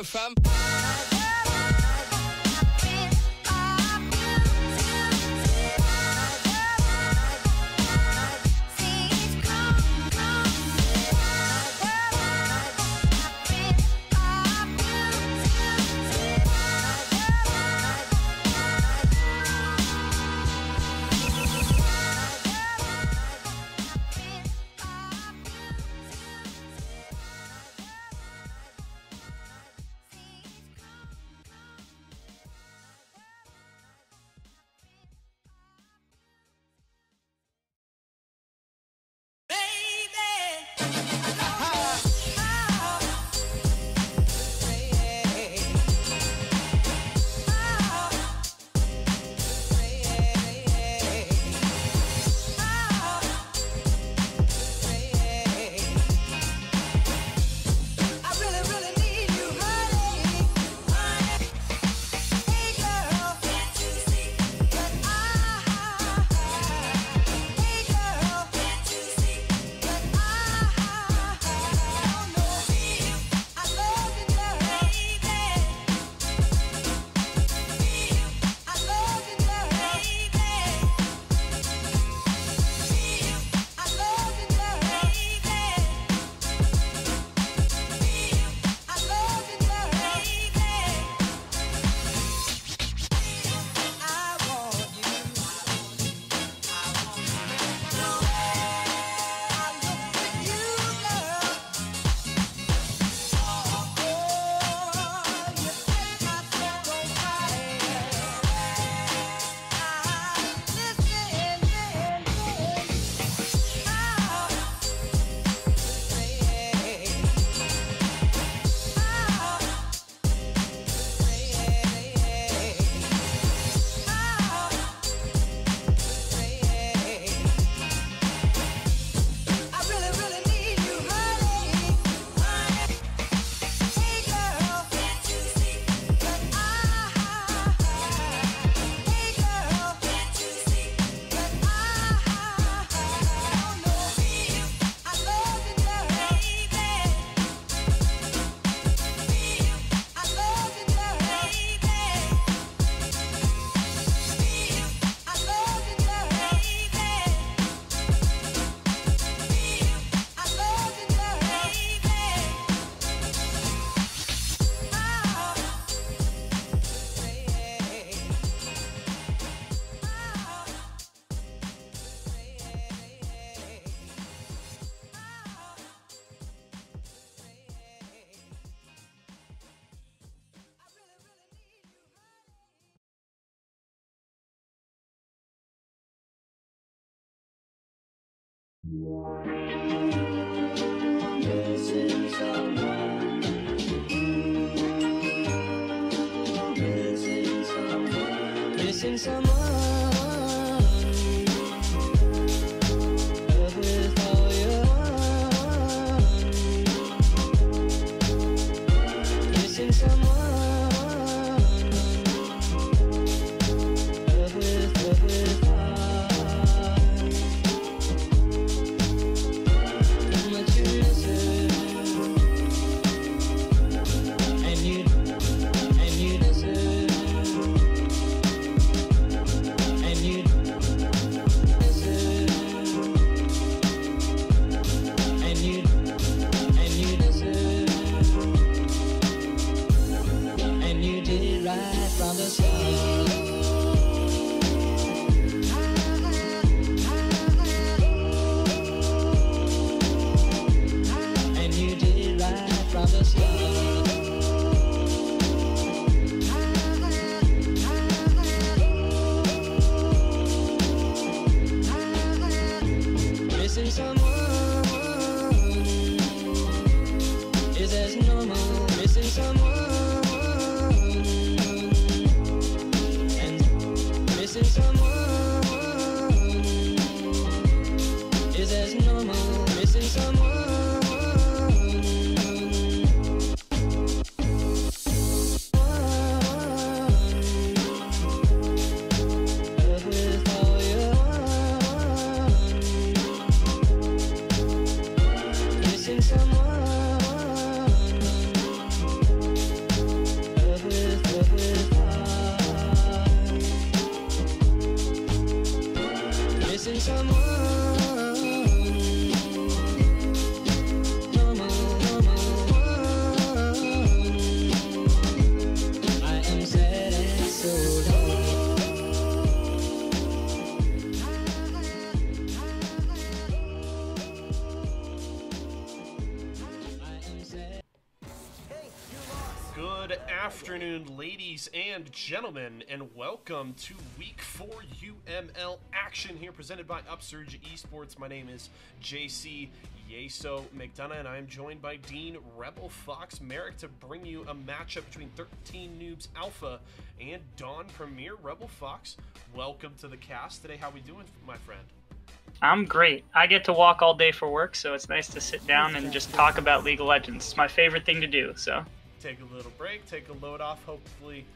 fam. Missing someone. Missing someone. Missing someone. Love with all your heart. Missing someone. Love with heart. How much you miss it. And you deserve. And you deserve. And you deserve. And you did it right from the start. And you did it right from the start. Missing someone is as normal. Missing someone Good afternoon, ladies and gentlemen, and welcome to Week 4 UML action here presented by Upsurge Esports. My name is JC Yeso McDonough, and I am joined by Dean Rebel Fox Merrick to bring you a matchup between 13Noobz Alpha and Dawn Premier. Rebel Fox, welcome to the cast today. How we doing, my friend? I'm great. I get to walk all day for work, so it's nice to sit down and just talk about League of Legends. It's my favorite thing to do, so. Take a little break, take a load off. Hopefully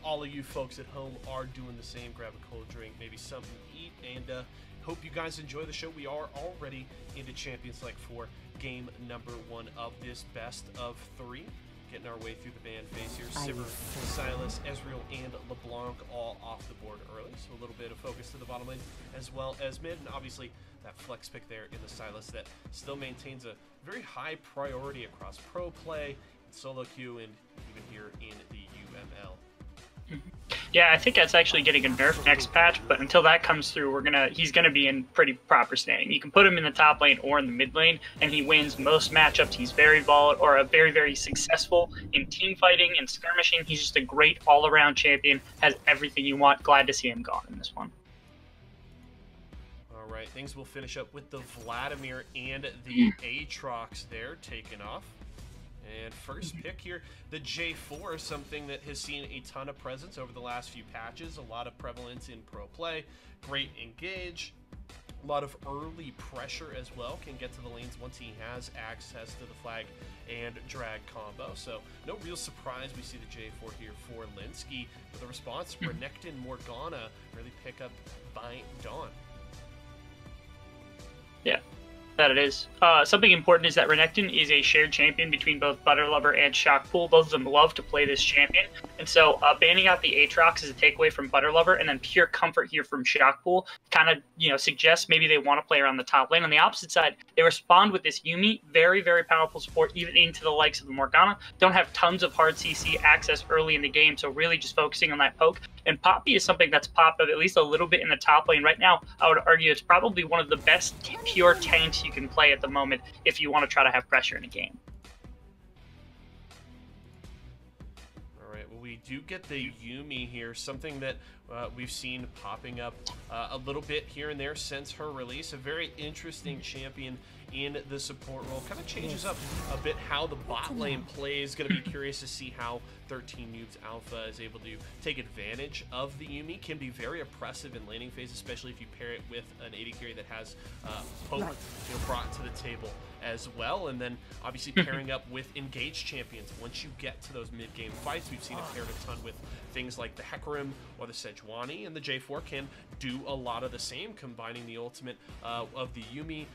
all of you folks at home are doing the same. Grab a cold drink, maybe something to eat, and hope you guys enjoy the show. We are already into Champions Select 4, game number 1 of this best of 3. Getting our way through the band phase here. Sivir, Silas, Ezreal, and LeBlanc all off the board early, so a little bit of focus to the bottom lane as well as mid, and obviously that flex pick there in the Silas that still maintains a very high priority across pro play, solo queue, and even here in the UML. Yeah, I think that's actually getting a nerf next patch, but until that comes through, he's gonna be in pretty proper standing. You can put him in the top lane or in the mid lane, and he wins most matchups. He's very volatile, or very successful in team fighting and skirmishing. He's just a great all-around champion. Has everything you want. Glad to see him gone in this one. All right, things will finish up with the Vladimir and the Aatrox there taken off. And first pick here, the J4, something that has seen a ton of presence over the last few patches, a lot of prevalence in pro play, great engage, a lot of early pressure as well, can get to the lanes once he has access to the flag and drag combo. So no real surprise we see the J4 here for Linsky, with a response, Renekton Morgana really pick up by Dawn. Yeah. That it is. Something important is that Renekton is a shared champion between both Butterlover and Shockpool. Both of them love to play this champion, and so banning out the Aatrox is a takeaway from Butterlover, and then pure comfort here from Shockpool kind of suggests maybe they want to play around the top lane. On the opposite side, they respond with this Yuumi, very powerful support, even into the likes of the Morgana. Don't have tons of hard CC access early in the game, so really just focusing on that poke. And Poppy is something that's popped up at least a little bit in the top lane right now. I would argue it's probably one of the best pure tanks you can play at the moment if you want to try to have pressure in a game. All right, well, we do get the Yuumi here, something that we've seen popping up a little bit here and there since her release. A very interesting champion in the support role. Kind of changes up a bit how the bot lane plays. Going to be curious to see how 13Noobz Alpha is able to take advantage of the Yuumi. Can be very oppressive in laning phase, especially if you pair it with an AD carry that has poke brought to the table as well. And then obviously pairing up with engaged champions. Once you get to those mid-game fights, we've seen it paired a ton with things like the Hecarim or the Sejuani, and the J4 can do a lot of the same, combining the ultimate of the Yuumi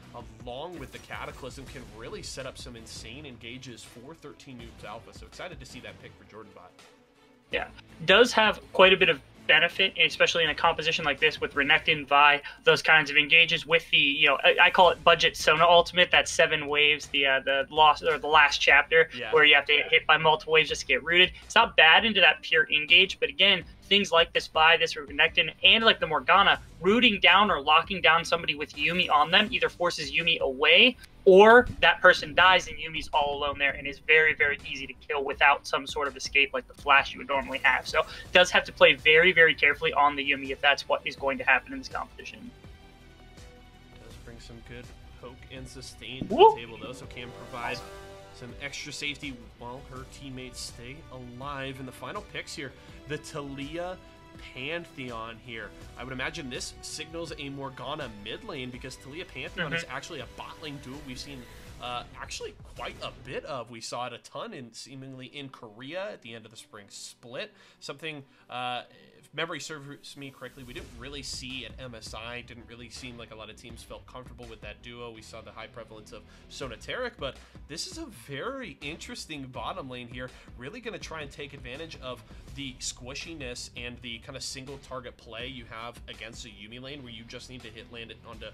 along with the Cataclysm can really set up some insane engages for 13Noobz Alpha. So excited to see that pick for Jordan Bot. Yeah, does have quite a bit of benefit, especially in a composition like this with Renekton, Vi, those kinds of engages with the, I call it budget Sona ultimate, that 7 waves, the last chapter, where you have to get hit by multiple waves just to get rooted. It's not bad into that pure engage, but again, things like this Vi, this Renekton, and like the Morgana, rooting down or locking down somebody with Yuumi on them either forces Yuumi away, or that person dies and Yuumi's all alone there and is very easy to kill without some sort of escape like the flash you would normally have. So does have to play very carefully on the Yuumi if that's what is going to happen in this competition. Does bring some good poke and sustain to the table though, so can provide some extra safety while her teammates stay alive. In the final picks here, the Taliyah Pantheon here. I would imagine this signals a Morgana mid lane, because Taliyah Pantheon is actually a bot lane duo we've seen actually quite a bit of. We saw it a ton seemingly in Korea at the end of the spring split. Something, if memory serves me correctly, we didn't really see at MSI. Didn't really seem like a lot of teams felt comfortable with that duo. We saw the high prevalence of Sonateric, but this is a very interesting bottom lane here. Really going to try and take advantage of the squishiness and the kind of single target play you have against a Yuumi lane, where you just need to hit land it onto,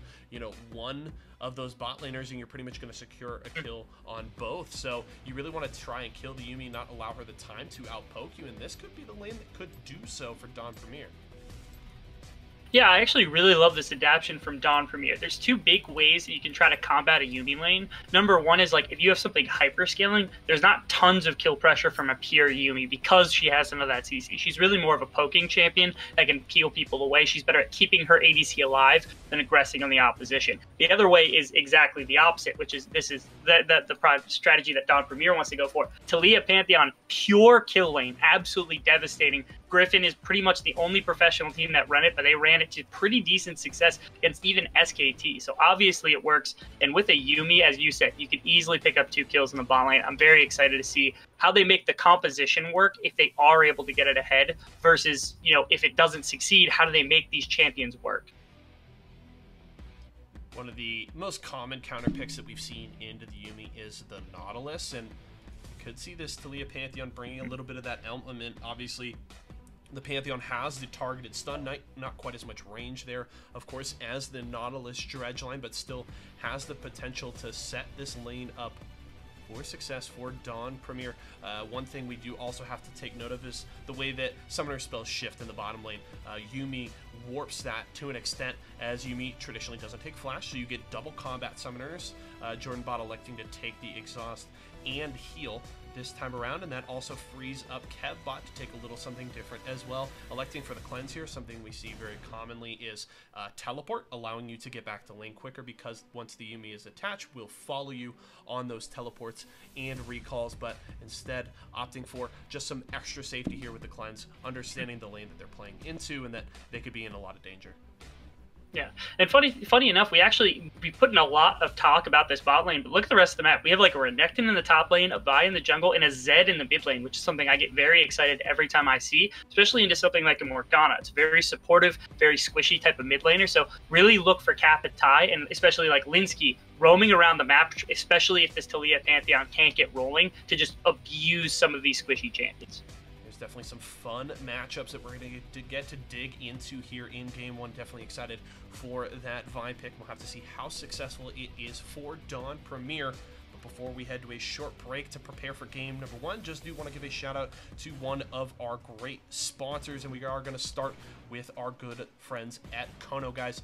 one of those bot laners, and you're pretty much going to secure a kill on both. So you really want to try and kill the Yuumi, not allow her the time to outpoke you, and this could be the lane that could do so for Dawn Premier. Yeah, I actually really love this adaptation from Dawn Premier. There's two big ways that you can try to combat a Yuumi lane. Number one is like if you have something hyper scaling, there's not tons of kill pressure from a pure Yuumi because she has some of that CC. She's really more of a poking champion that can peel people away. She's better at keeping her ADC alive than aggressing on the opposition. The other way is exactly the opposite, which is the strategy that Dawn Premier wants to go for. Talia Pantheon, pure kill lane, absolutely devastating. Griffin is pretty much the only professional team that run it, but they ran it to pretty decent success against even SKT. So obviously it works. And with a Yuumi, as you said, you can easily pick up 2 kills in the bot lane. I'm very excited to see how they make the composition work if they are able to get it ahead versus, you know, if it doesn't succeed, how do they make these champions work? One of the most common counter picks that we've seen into the Yuumi is the Nautilus, and you could see this Talia Pantheon bringing a little bit of that element. Obviously, the Pantheon has the targeted stun, not quite as much range there, of course, as the Nautilus Dredge line, but still has the potential to set this lane up for success for Dawn Premier. One thing we do also have to take note of is the way that summoner spells shift in the bottom lane. Yuumi warps that to an extent, as Yuumi traditionally doesn't take flash, so you get double combat summoners. Jordan Bot electing to take the exhaust and heal this time around, and that also frees up KevBot to take a little something different as well. Electing for the cleanse here, something we see very commonly is teleport, allowing you to get back to lane quicker, because once the Yuumi is attached, we'll follow you on those teleports and recalls, but instead opting for just some extra safety here with the cleanse, understanding the lane that they're playing into and that they could be in a lot of danger. Yeah, and funny enough, we put in a lot of talk about this bot lane, but look at the rest of the map. We have like a Renekton in the top lane, a Vi in the jungle, and a Zed in the mid lane, which is something I get very excited every time I see, especially into something like a Morgana. It's very supportive, very squishy type of mid laner, so really look for Cap and Tai, and especially like Linsky roaming around the map, especially if this Talia Pantheon can't get rolling, to just abuse some of these squishy champions. Definitely some fun matchups that we're going to get to dig into here in Game 1. Definitely excited for that Vi pick. We'll have to see how successful it is for Dawn Premier. But before we head to a short break to prepare for game number 1, just do want to give a shout out to one of our great sponsors, and we are going to start with our good friends at Kono. Guys,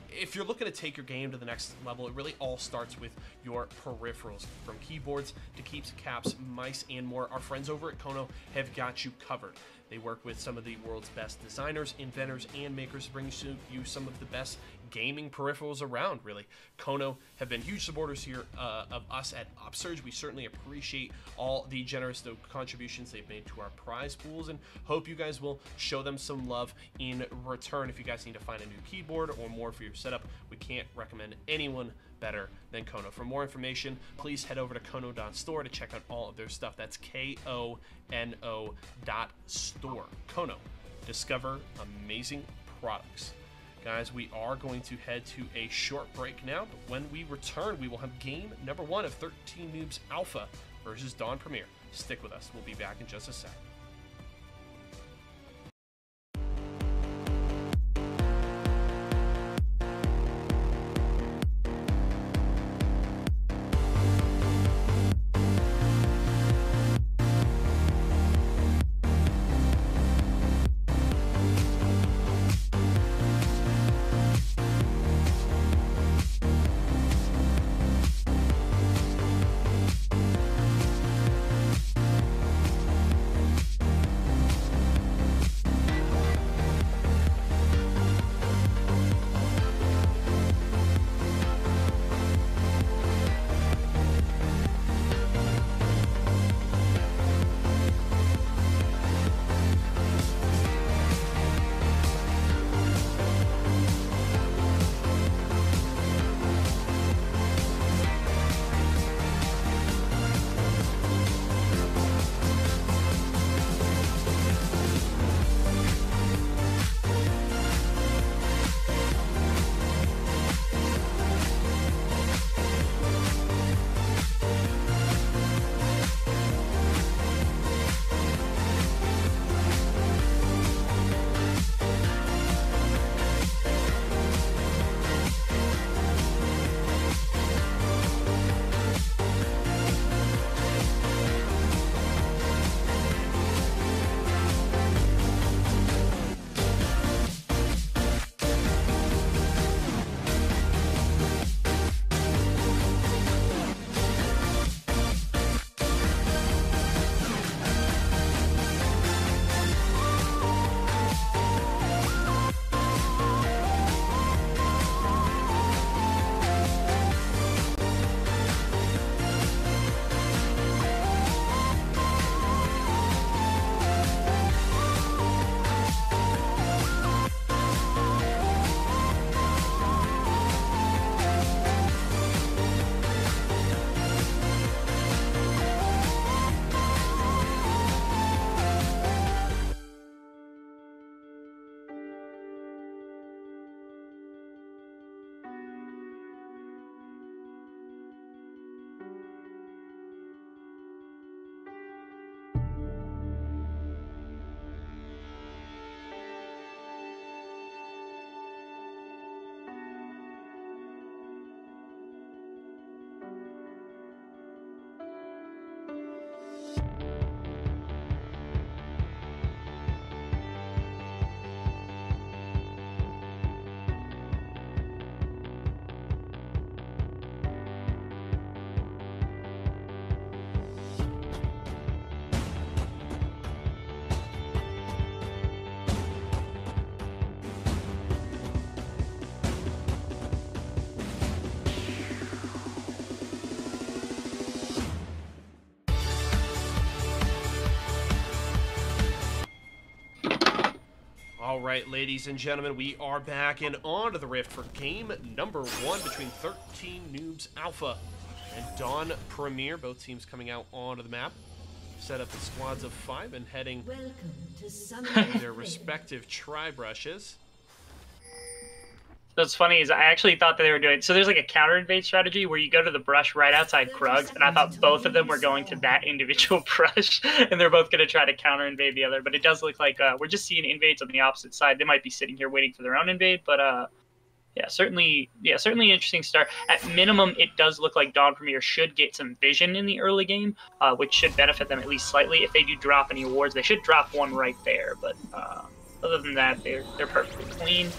if you're looking to take your game to the next level, it really all starts with your peripherals. From keyboards to keys, caps, mice, and more, our friends over at Kono have got you covered. They work with some of the world's best designers, inventors, and makers to bring you some of the best gaming peripherals around, really. Kono have been huge supporters here of us at Upsurge. We certainly appreciate all the generous contributions they've made to our prize pools, and hope you guys will show them some love in return. If you guys need to find a new keyboard or more for your setup, we can't recommend anyone better than Kono. For more information, please head over to kono.store to check out all of their stuff. That's KONO.store. Kono. Discover amazing products. Guys, we are going to head to a short break now, but when we return, we will have game number 1 of 13Noobz Alpha versus Dawn Premier. Stick with us. We'll be back in just a sec. All right, ladies and gentlemen, we are back and on to the Rift for game number 1 between 13Noobz Alpha and Dawn Premier. Both teams coming out onto the map. Set up the squads of 5 and heading to their respective tri-brushes. What's funny is I actually thought that they were doing, so there's like a counter invade strategy where you go to the brush right outside Krugs, and I thought both of them were going to that individual brush, and they're both going to try to counter invade the other. But it does look like we're just seeing invades on the opposite side. They might be sitting here waiting for their own invade, but yeah, certainly interesting start. At minimum, it does look like Dawn Premier should get some vision in the early game, which should benefit them at least slightly. If they do drop any wards, they should drop one right there, but other than that, they're perfectly clean.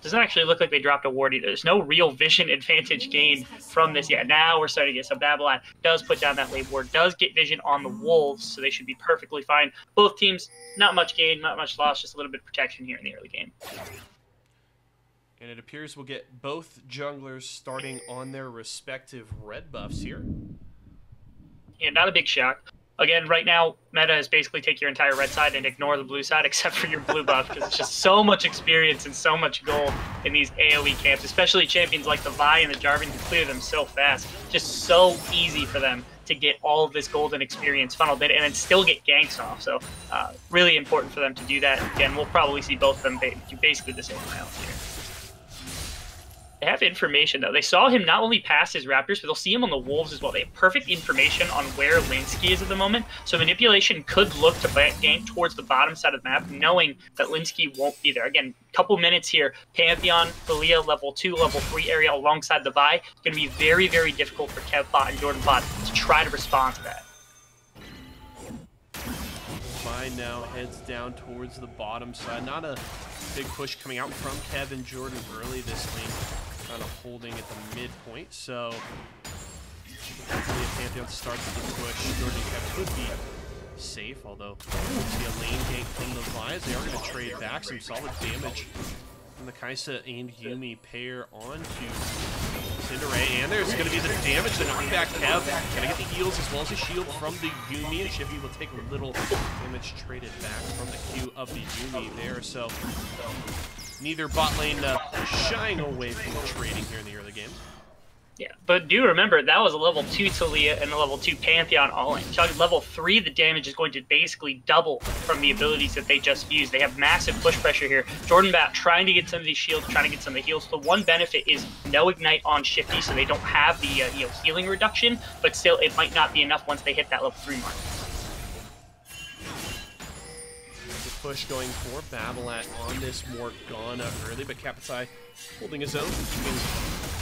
Doesn't actually look like they dropped a ward either. There's no real vision advantage gained from this yet. Now we're starting to get some. Babylon does put down that late ward, does get vision on the Wolves, so they should be perfectly fine. Both teams, not much gain, not much loss, just a little bit of protection here in the early game. And it appears we'll get both junglers starting on their respective red buffs here. Yeah, not a big shock. Again, right now, meta is basically take your entire red side and ignore the blue side except for your blue buff, because it's just so much experience and so much gold in these AoE camps, especially champions like the Vi and the Jarvan who clear them so fast. Just so easy for them to get all of this golden experience funneled in and then still get ganks off. So really important for them to do that. Again, we'll probably see both of them do basically the same amount here. They have information, though. They saw him not only pass his Raptors, but they'll see him on the Wolves as well. They have perfect information on where Linsky is at the moment, so manipulation could look to gank towards the bottom side of the map, knowing that Linsky won't be there. Again, couple minutes here. Pantheon, Thalia, level 2, level 3 area alongside the Vi. It's going to be very, very difficult for KevBot and JordanBot to try to respond to that. Vi now heads down towards the bottom side. Not a big push coming out from Kev and Jordan early this lane. Kind of holding at the midpoint, so hopefully if Pantheon starts the push, Jordan and Kev could be safe, although we'll see a lane gank from the Vi. They are going to trade back some solid damage from the Kaisa and Yuumi pair onto Cinderay, and there's going to be the damage, the knockback. Kev going to get the heals as well as a shield from the Yuumi, and Shippy will take a little damage traded back from the Q of the Yuumi there, so neither bot lane shying away from the trading here in the early game. Yeah, but do remember, that was a level 2 Thalia and a level 2 Pantheon all-in. Level 3, the damage is going to basically double from the abilities that they just used. They have massive push pressure here. JordanBot trying to get some of these shields, trying to get some of the heals. The one benefit is no Ignite on Shifty, so they don't have the healing reduction, but still, it might not be enough once they hit that level 3 mark. Push going for Babolat on this Morgana early, but Kapitai holding his own, keeping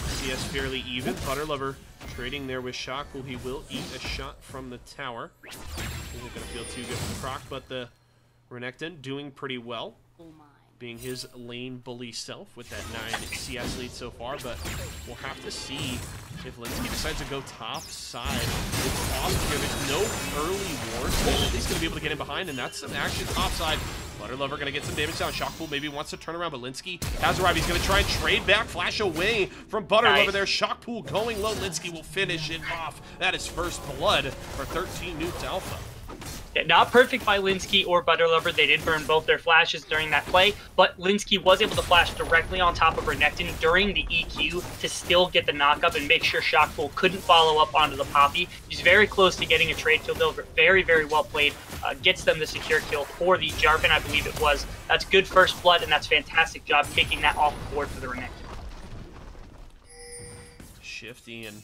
CS fairly even. Butterlover trading there with Shackle. He will eat a shot from the tower. Isn't going to feel too good for the proc, but the Renekton doing pretty well, being his lane bully self with that 9 CS lead so far, but we'll have to see if Linsky decides to go top side. It's awesome here. There's no early wards, so at least going to be able to get in behind, and that's some action top side. Butterlover going to get some damage down. Shockpool maybe wants to turn around, but Linsky has arrived. He's going to try and trade back, flash away from Butterlover there. Shockpool going low. Linsky will finish it off. That is first blood for 13Noobz Alpha. Yeah, not perfect by Linsky or Butterlover. They did burn both their flashes during that play, but Linsky was able to flash directly on top of Renekton during the EQ to still get the knockup and make sure Shockpool couldn't follow up onto the Poppy. He's very close to getting a trade kill, though. Very, very well played. Gets them the secure kill for the Jarvan, I believe it was. That's good first blood, and that's fantastic job taking that off the board for the Renekton. Shifty and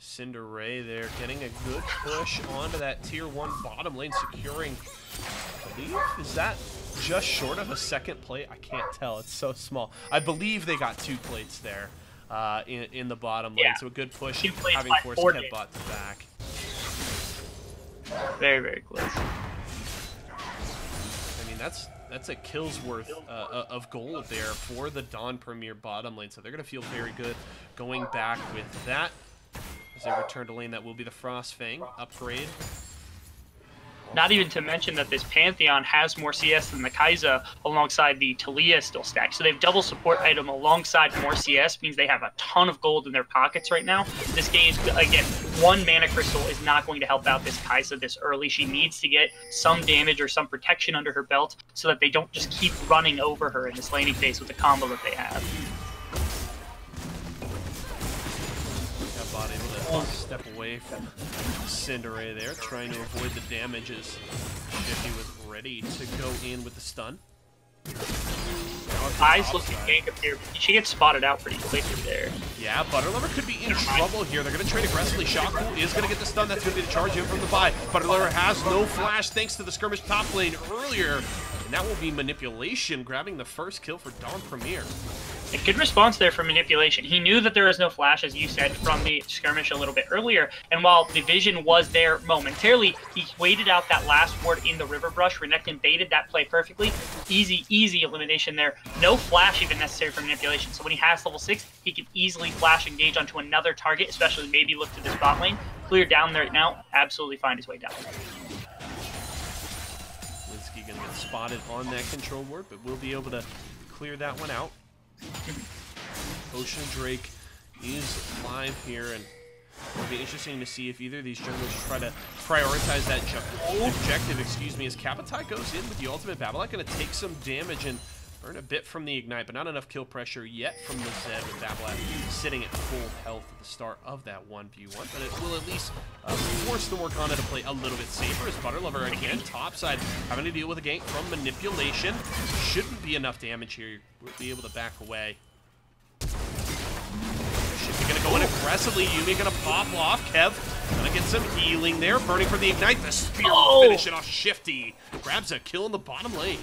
Cinderay there getting a good push onto that tier 1 bottom lane, securing, I believe, is that just short of a second plate? I can't tell, it's so small. I believe they got 2 plates there in the bottom lane, so a good push, having forced KevBot to back. Very, very close. I mean, that's a kill's worth of gold there for the Dawn Premier bottom lane, so they're going to feel very good going back with that. As they return to lane, that will be the Frostfang upgrade. Not even to mention that this Pantheon has more CS than the Kaisa alongside the Thalia still stacked. So they have double support item alongside more CS, means they have a ton of gold in their pockets right now. This game is, again, one mana crystal is not going to help out this Kai'Sa this early. She needs to get some damage or some protection under her belt so that they don't just keep running over her in this laning phase with the combo that they have. Bot able to step away from Cinderace there, trying to avoid the damage as Shifty was ready to go in with the stun. Eyes looking gank up here. She gets spotted out pretty quickly there. Yeah, Butterlover could be in trouble here. They're going to trade aggressively. Shockpool is going to get the stun. That's going to be the charge in from the buy. Butterlover has no flash thanks to the skirmish top lane earlier. And that will be manipulation, grabbing the first kill for Dawn Premier. A good response there from manipulation. He knew that there was no flash, as you said, from the skirmish a little bit earlier. And while the vision was there momentarily, he waited out that last ward in the river brush. Renekton baited that play perfectly. Easy elimination there. No flash even necessary for manipulation. So when he has level 6, he can easily flash engage onto another target, especially maybe look to this bot lane. Clear down there now. Absolutely find his way down. Linsky going to get spotted on that control ward, but we'll be able to clear that one out. Ocean Drake is live here, and it'll be interesting to see if either of these junglers try to prioritize that objective, as Kapitai goes in with the ultimate. Babolat going to take some damage and earn a bit from the ignite, but not enough kill pressure yet from the Zed, with Babolat sitting at full health at the start of that 1v1, but it will at least force the Morgana to play a little bit safer as Butterlover again topside having to deal with a gank from manipulation. Shouldn't be enough damage here. We'll be able to back away. Shifty gonna go in aggressively. Yuumi gonna pop off. Kev gonna get some healing there. Burning for the ignite. The spear will finish it off. Shifty grabs a kill in the bottom lane.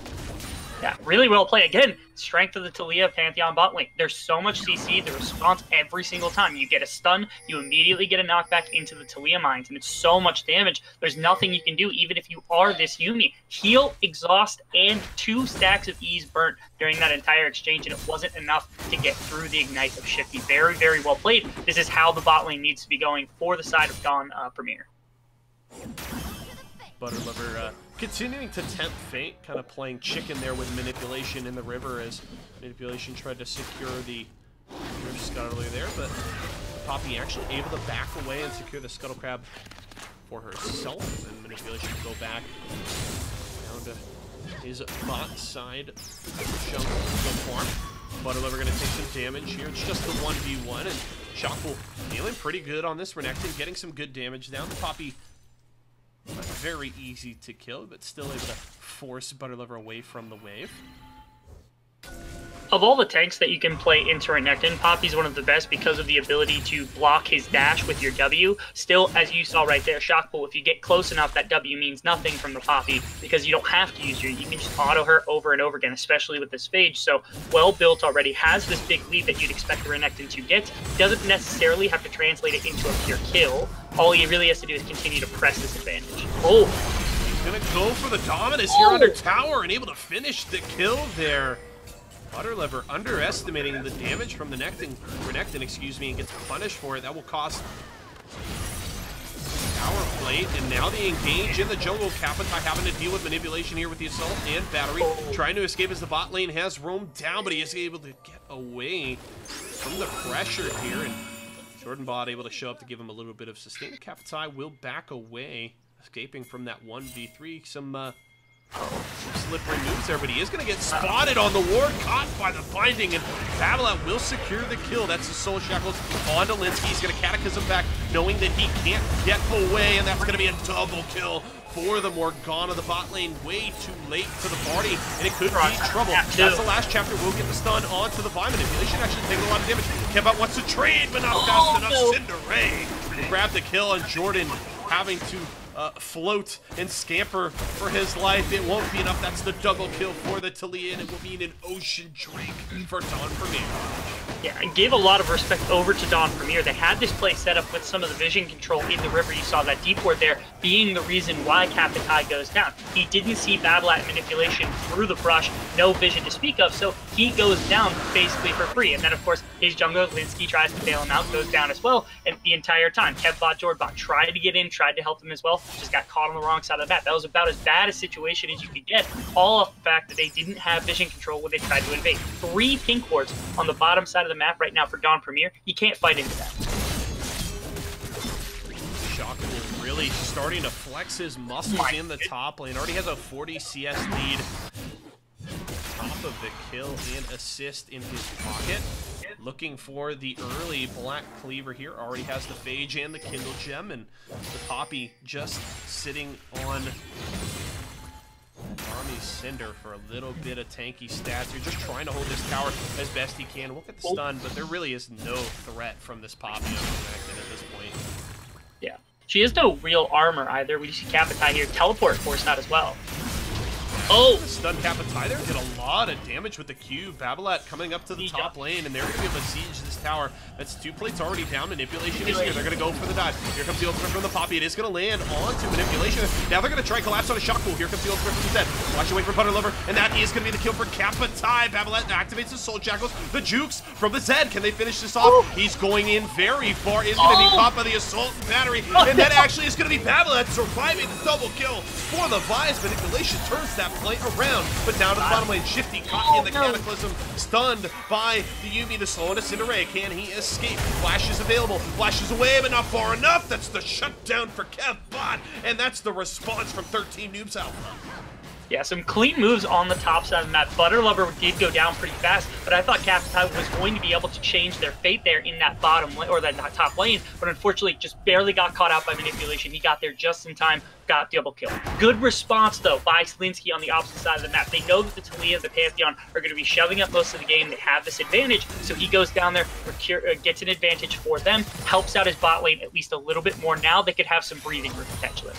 Yeah, really well played. Again, strength of the Taliyah Pantheon bot lane. There's so much CC, the response every single time. You get a stun, you immediately get a knockback into the Taliyah mines, and it's so much damage. There's nothing you can do, even if you are this Yuumi. Heal, exhaust, and 2 stacks of ease burnt during that entire exchange, and it wasn't enough to get through the ignite of Shifty. Very, very well played. This is how the bot lane needs to be going for the side of Dawn Premier. Butterlover continuing to tempt fate, kind of playing chicken there with manipulation in the river as manipulation tried to secure the scuttle earlier there, but Poppy actually able to back away and secure the scuttle crab for herself, and manipulation will go back down to his bot side jungle farm. Butterlover going to take some damage here. It's just the 1v1, and Shockpool feeling pretty good on this Renekton, getting some good damage down. The Poppy very easy to kill, but still able to force Butterlover away from the wave. Of all the tanks that you can play into Renekton, Poppy's one of the best because of the ability to block his dash with your W. Still, as you saw right there, Shockpool, if you get close enough, that W means nothing from the Poppy because you don't have to use you can just auto her over and over again, especially with this phage. So, well built already, has this big lead that you'd expect the Renekton to get. Doesn't necessarily have to translate it into a pure kill. All he really has to do is continue to press this advantage. Oh! He's gonna go for the Dominus here under tower and able to finish the kill there. Butterlover underestimating the damage from the Renekton, and gets punished for it. That will cost Power Plate, and now they engage in the jungle. Kapitai having to deal with manipulation here with the Assault and Battery, trying to escape as the bot lane has roamed down, but he is able to get away from the pressure here, and Jordan Bot able to show up to give him a little bit of sustain. Kapitai will back away, escaping from that 1v3. Some slippery moves there, but he is going to get spotted on the ward, caught by the binding, and Babolat will secure the kill. That's the Soul Shackles onto Linsky. He's going to Catechism back, knowing that he can't get away, and that's going to be a double kill for the Morgana. The bot lane way too late to the party, and it could be trouble. That's the last chapter. We'll get the stun onto the Vi manipulation. Actually taking a lot of damage. Kevbot wants to trade, but not fast enough. Cinderace will grab the kill on Jordan, having to float and scamper for his life. It won't be enough. That's the double kill for the Taliyah, and it will mean an Ocean Drake for Dawn Premier. Yeah, and gave a lot of respect over to Dawn Premier. They had this play set up with some of the vision control in the river. You saw that deep ward there being the reason why Kapitai goes down. He didn't see Babolat manipulation through the brush, no vision to speak of, so he goes down basically for free. And then, of course, his jungler, Linsky, tries to bail him out, goes down as well. And the entire time, Kevbot, Jordbot tried to get in, tried to help him as well, just got caught on the wrong side of the map. That was about as bad a situation as you could get, all off the fact that they didn't have vision control when they tried to invade. 3 pink wards on the bottom side of the map right now for Dawn Premier. You can't fight into that. really starting to flex his muscles in the top lane. Already has a 40 CS lead. Top of the kill and assist in his pocket. Looking for the early Black Cleaver here. Already has the Phage and the Kindle Gem, and the Poppy just sitting on Army Cinder for a little bit of tanky stats here. Just trying to hold this tower as best he can. Look at the stun, but there really is no threat from this Poppy unconnected at this point. Yeah. She has no real armor either. We see Kapitai here teleport forced out as well. Oh! Stun Kapitai there, did a lot of damage with the Q. Babolat coming up to the top lane, and they're going to be able to siege this tower. That's 2 plates already down. Manipulation is here. They're going to go for the dive. Here comes the ultimate from the Poppy. It is going to land onto Manipulation. Now they're going to try and collapse on a shock pool. Here comes the ultimate from the Zed. Watch away for Butter Lover, and that is going to be the kill for Kapitai. Babolat activates the Soul Jackals. The jukes from the Zed. Can they finish this off? He's going in very far. Is going to be caught by the Assault and Battery, and that actually is going to be Babolat surviving the double kill for the Vise. Manipulation turns that play around, but down to the bottom lane. Shifty caught in the Cataclysm, stunned by the Yuumi, the slow and a Cinderay. Can he escape? Flash is available, flashes away, but not far enough. That's the shutdown for KevBot, and that's the response from 13Noobz Alpha. Yeah, some clean moves on the top side of the map. Butter Lover did go down pretty fast, but I thought Kapitai was going to be able to change their fate there in that bottom or that top lane, but unfortunately just barely got caught out by Manipulation. He got there just in time, got double kill. Good response though by Slinsky on the opposite side of the map. They know that the Talia and the Pantheon are going to be shoving up most of the game. They have this advantage, so he goes down there, gets an advantage for them, helps out his bot lane at least a little bit more. Now they could have some breathing room potentially.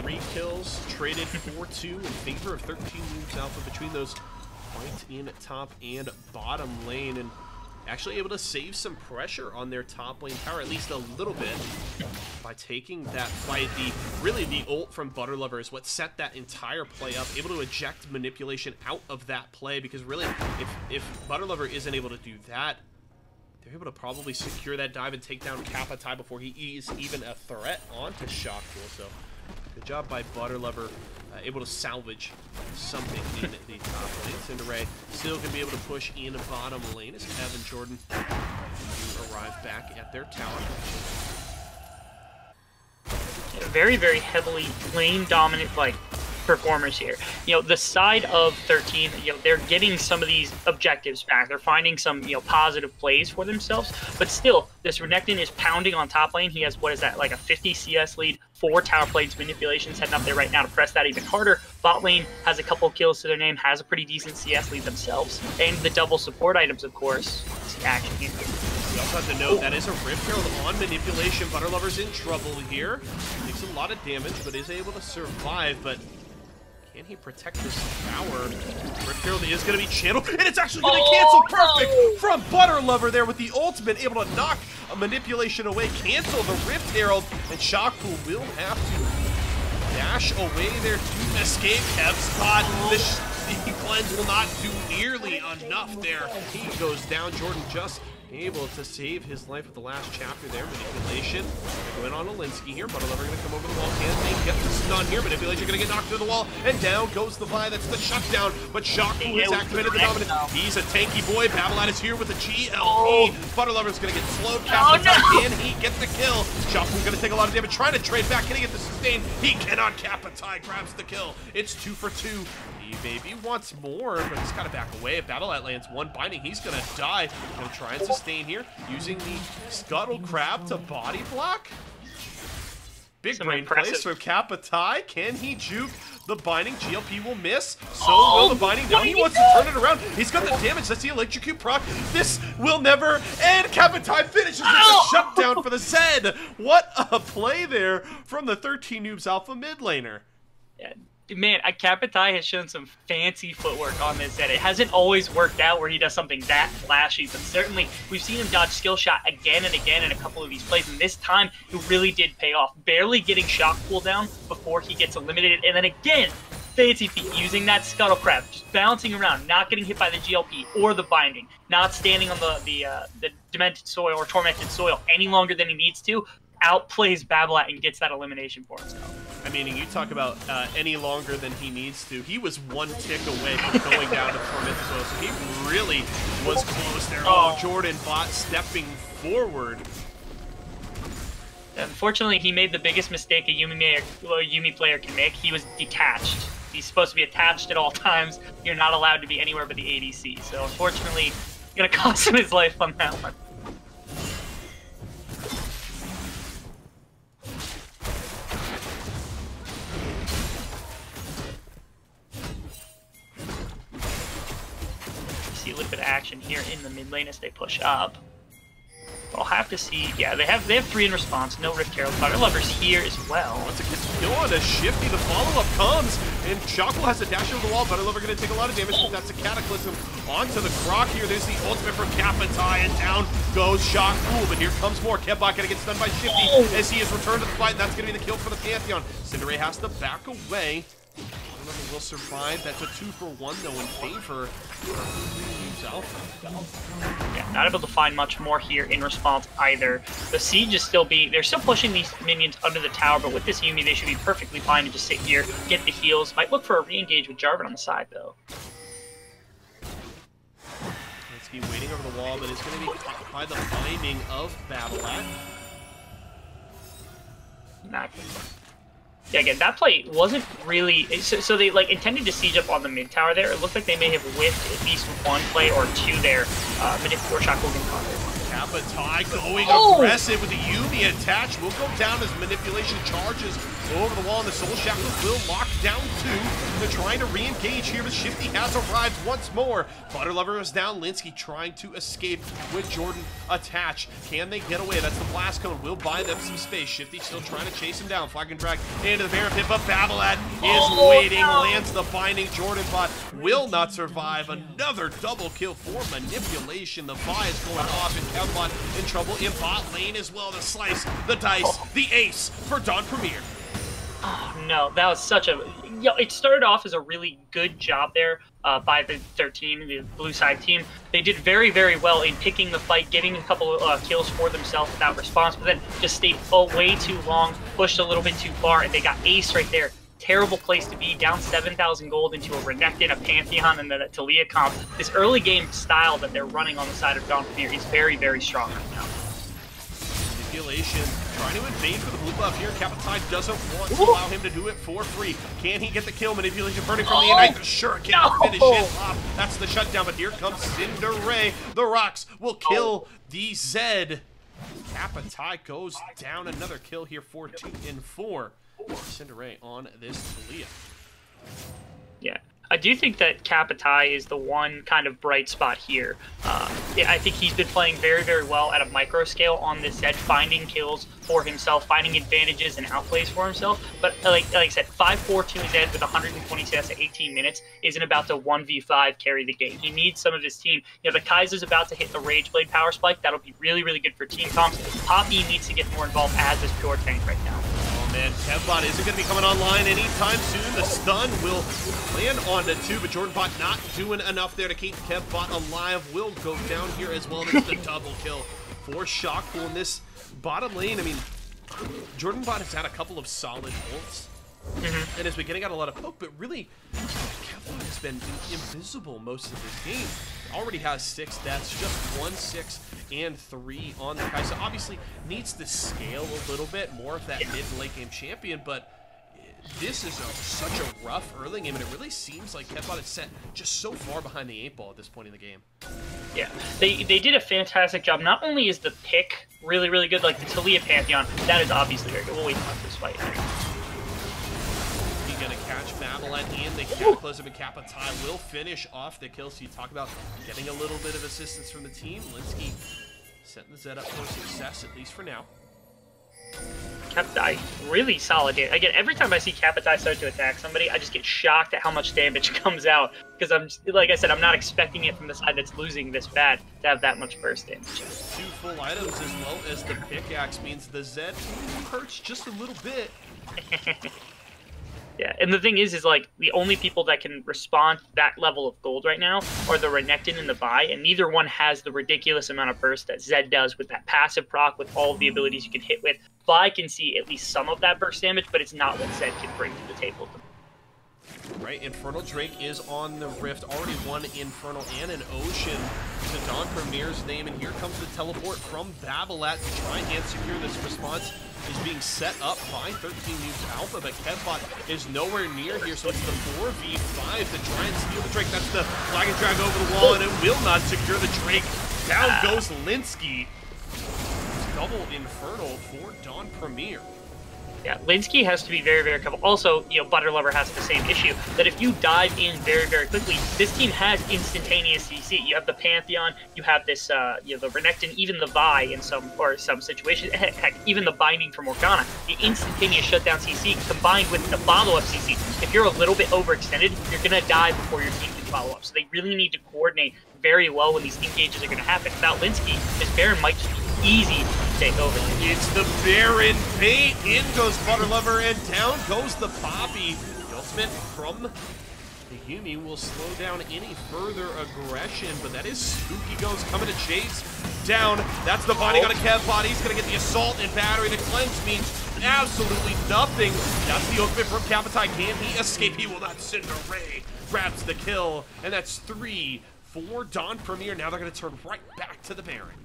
3 kills, traded 4-2 in favor of 13Noobz Alpha between those fight in top and bottom lane, and actually able to save some pressure on their top lane tower, at least a little bit, by taking that fight. Really the ult from Butter Lover is what set that entire play up, able to eject Manipulation out of that play, because really, if Butter Lover isn't able to do that, they're able to probably secure that dive and take down Kapitai before he is even a threat onto Shockpool. So good job by Butter Lover, able to salvage something in the top lane. Cinderay still going to be able to push in a bottom lane as Evan Jordan arrive back at their tower. Very, very heavily lane dominant performers here. You know, the side of 13, you know, they're getting some of these objectives back. They're finding some, you know, positive plays for themselves, but still, this Renekton is pounding on top lane. He has, what is that, like a 50 CS lead, 4 tower plates, Manipulations heading up there right now to press that even harder. Bot lane has a couple kills to their name, has a pretty decent CS lead themselves, and the double support items, of course. See action here. We also have to note that is a Rift Herald on Manipulation. Butter Lover's in trouble here. Takes a lot of damage, but is able to survive, but can he protect this tower? Rift Herald is going to be channeled, and it's actually going to cancel perfect from Butter Lover there with the ultimate, able to knock a Manipulation away, cancel the Rift Herald, and Shockpool will have to dash away there to escape. KevBot, the cleanse will not do nearly enough there. He goes down. Jordan just able to save his life with the last chapter there. Manipulation going on Alinsky here. Butter Lover going to come over the wall. Can they get the stun here? Manipulation going to get knocked through the wall, and down goes the Vi. That's the shutdown, but Shockpool has activated the dominance. He's a tanky boy. Babolat is here with the GLP. Butter Lover's going to get slowed. Can he get the kill? Shockpool going to take a lot of damage, trying to trade back. Can he get the sustain? He cannot. Kapitai grabs the kill. It's 2 for 2. Baby wants more, but he's got to back away. If Babolat lands one binding, he's going to die. Going to try and sustain here, using the Scuttle Crab to body block. Big brain plays from Kapitai. Can he juke the binding? GLP will miss. So will the binding. Now he wants to turn it around. He's got the damage. That's the electrocute proc. This will never end. Kapitai finishes with a shutdown for the Zed. What a play there from the 13Noobz Alpha mid laner. Yeah. Man, Kapitai has shown some fancy footwork on this set. It hasn't always worked out where he does something that flashy, but certainly we've seen him dodge skill shot again and again in a couple of these plays, and this time it really did pay off. Barely getting Shockpool down before he gets eliminated, and then again, fancy feet, using that Scuttle Crab, just bouncing around, not getting hit by the GLP or the binding, not standing on the demented soil or tormented soil any longer than he needs to, outplays Babolat and gets that elimination for himself. I mean, you talk about any longer than he needs to. He was one tick away from going down to tormented soil, so he really was close there. Oh, Jordan Bot stepping forward. Unfortunately, he made the biggest mistake a Yuumi player can make. He was detached. He's supposed to be attached at all times. You're not allowed to be anywhere but the ADC. So unfortunately, it's gonna cost him his life on that one. See a little bit of action here in the mid lane as they push up. I'll have to see. Yeah, they have 3 in response. No Rift Herald. Butter Lover's here as well. Once it gets kill on a Shifty, the follow-up comes, and Shockwell has to dash over the wall. Butter Lover going to take a lot of damage, but that's a Cataclysm onto the Croc here. There's the ultimate from Kapitai, and down goes Shockwell, but here comes more. Kevbot going to get stunned by Shifty as he is returned to the fight, and that's going to be the kill for the Pantheon. Cinderace has to back away. Will survive. That's a 2-for-1 though in favor of Alpha. Yeah, not able to find much more here in response either. The siege is still they're still pushing these minions under the tower, but with this Yuumi they should be perfectly fine to just sit here, get the heals. Might look for a re-engage with Jarvan on the side though. Let's keep waiting over the wall, but it's going to be caught by the binding of Battleat. Not good. Yeah, again, that play wasn't really... So they, like, intended to siege up on the mid tower there. It looked like they may have whiffed at least 1 play or 2 there. Manipulator shot will get caught there. Kapitai going aggressive with the Yuumi attached. Will go down as manipulation charges over the wall, and the Soul Shackles will lock down 2. They're trying to re-engage here, but Shifty has arrived once more. Butter Lover is down. Linsky trying to escape with Jordan attached. Can they get away? That's the Blast Cone. Will buy them some space. Shifty still trying to chase him down. Flag and drag into the Baron Pit, but Battleat is waiting. Lands the binding. Jordan bot will not survive. Another double kill for manipulation. The Vi is going off, and Kevbot in trouble in bot lane as well. The slice, the dice, the ace for Dawn Premier. Oh, no, that was such a... it started off as a really good job there by the 13, the blue side team. They did very, very well in picking the fight, getting a couple of kills for themselves without response, but then just stayed way too long, pushed a little bit too far, and they got ace right there. Terrible place to be, down 7,000 gold into a Renekton, a Pantheon, and then a Talia comp. This early game style that they're running on the side of Dawn Premier is very, very strong right now. Manipulation trying to invade for the blue buff here. Kapitai doesn't want to allow him to do it for free. Can he get the kill? Manipulation burning from the Ignite. Sure, can finish it off. That's the shutdown, but here comes Cinderace. The rocks will kill the Zed. Kapitai goes down. Another kill here for 2 and 4. Cinderace on this Talia. Yeah. I do think that Kapitai is the one kind of bright spot here. I think he's been playing very, very well at a micro scale on this Zed, finding kills for himself, finding advantages and outplays for himself. But like I said, 5-4-2 Zed with 120 CS at 18 minutes isn't about to 1v5 carry the game. He needs some of his team. You know, the Kaiser's about to hit the Rage Blade power spike. That'll be really, really good for team comps. Poppy needs to get more involved as this pure tank right now. Man, Kevbot isn't going to be coming online anytime soon. The stun will land onto 2, but Jordan Bot not doing enough there to keep Kevbot alive. Will go down here as well. There's the double kill for Shockpool in this bottom lane. I mean, Jordan Bot has had a couple of solid ults and has been getting out a lot of poke, but really, Kevbot has been invisible most of this game. Already has 6 deaths, just 1, 6, and 3 on the Kai'Sa. Obviously, needs to scale a little bit more of that mid and late game champion, but this is such a rough early game, and it really seems like Kevbot is set just so far behind the 8 ball at this point in the game. Yeah, they did a fantastic job. Not only is the pick really, really good, like the Talia Pantheon, that is obviously very good. We'll wait for this fight. Gonna catch Battleat and the Cataclysm, and Kapitai will finish off the kill. So you talk about getting a little bit of assistance from the team. Linsky setting the Zed up for success, at least for now. Kapitai, really solid here. Again, every time I see Kapitai start to attack somebody, I just get shocked at how much damage comes out. Because like I said, I'm not expecting it from the side that's losing this bad to have that much burst damage. 2 full items as well as the pickaxe means the Zed hurts just a little bit. Yeah, and the thing is like, the only people that can respond to that level of gold right now are the Renekton and the Vi, and neither one has the ridiculous amount of burst that Zed does with that passive proc, with all of the abilities you can hit with. Vi can see at least some of that burst damage, but it's not what Zed can bring to the table. Right, Infernal Drake is on the Rift. Already one Infernal and an Ocean to Don Premier's name. And here comes the teleport from Babolat to try and secure this response. Is being set up by 13Noobz Alpha, but Kevbot is nowhere near here, so it's the 4v5 to try and steal the Drake. That's the flag and drag over the wall, and it will not secure the Drake. Down goes Linsky. Double Infernal for Don Premier. Yeah, Linsky has to be very, very careful. Also, you know, Butter Lover has the same issue, that if you dive in very, very quickly, this team has instantaneous CC. You have the Pantheon, you have this, you know, the Renekton, even the Vi in some situations. Heck, even the Binding from Morgana. The instantaneous shutdown CC combined with the follow-up CC. If you're a little bit overextended, you're going to die before your team can follow up. So they really need to coordinate very well when these engages are going to happen. Without Linsky, this Baron might just be easy to take over. It's the Baron bait. In goes Butter Lover, and down goes the Poppy. The ultimate from the Yumi will slow down any further aggression, but that is Spooky Ghost coming to chase down. That's the binding on a Kevbot. He's going to get the assault and battery. The cleanse means absolutely nothing. That's the ultimate from Kapitai. Can he escape? He will not. Cinderay grabs the kill, and that's 3 for Don Premier. Now they're going to turn right back to the Baron.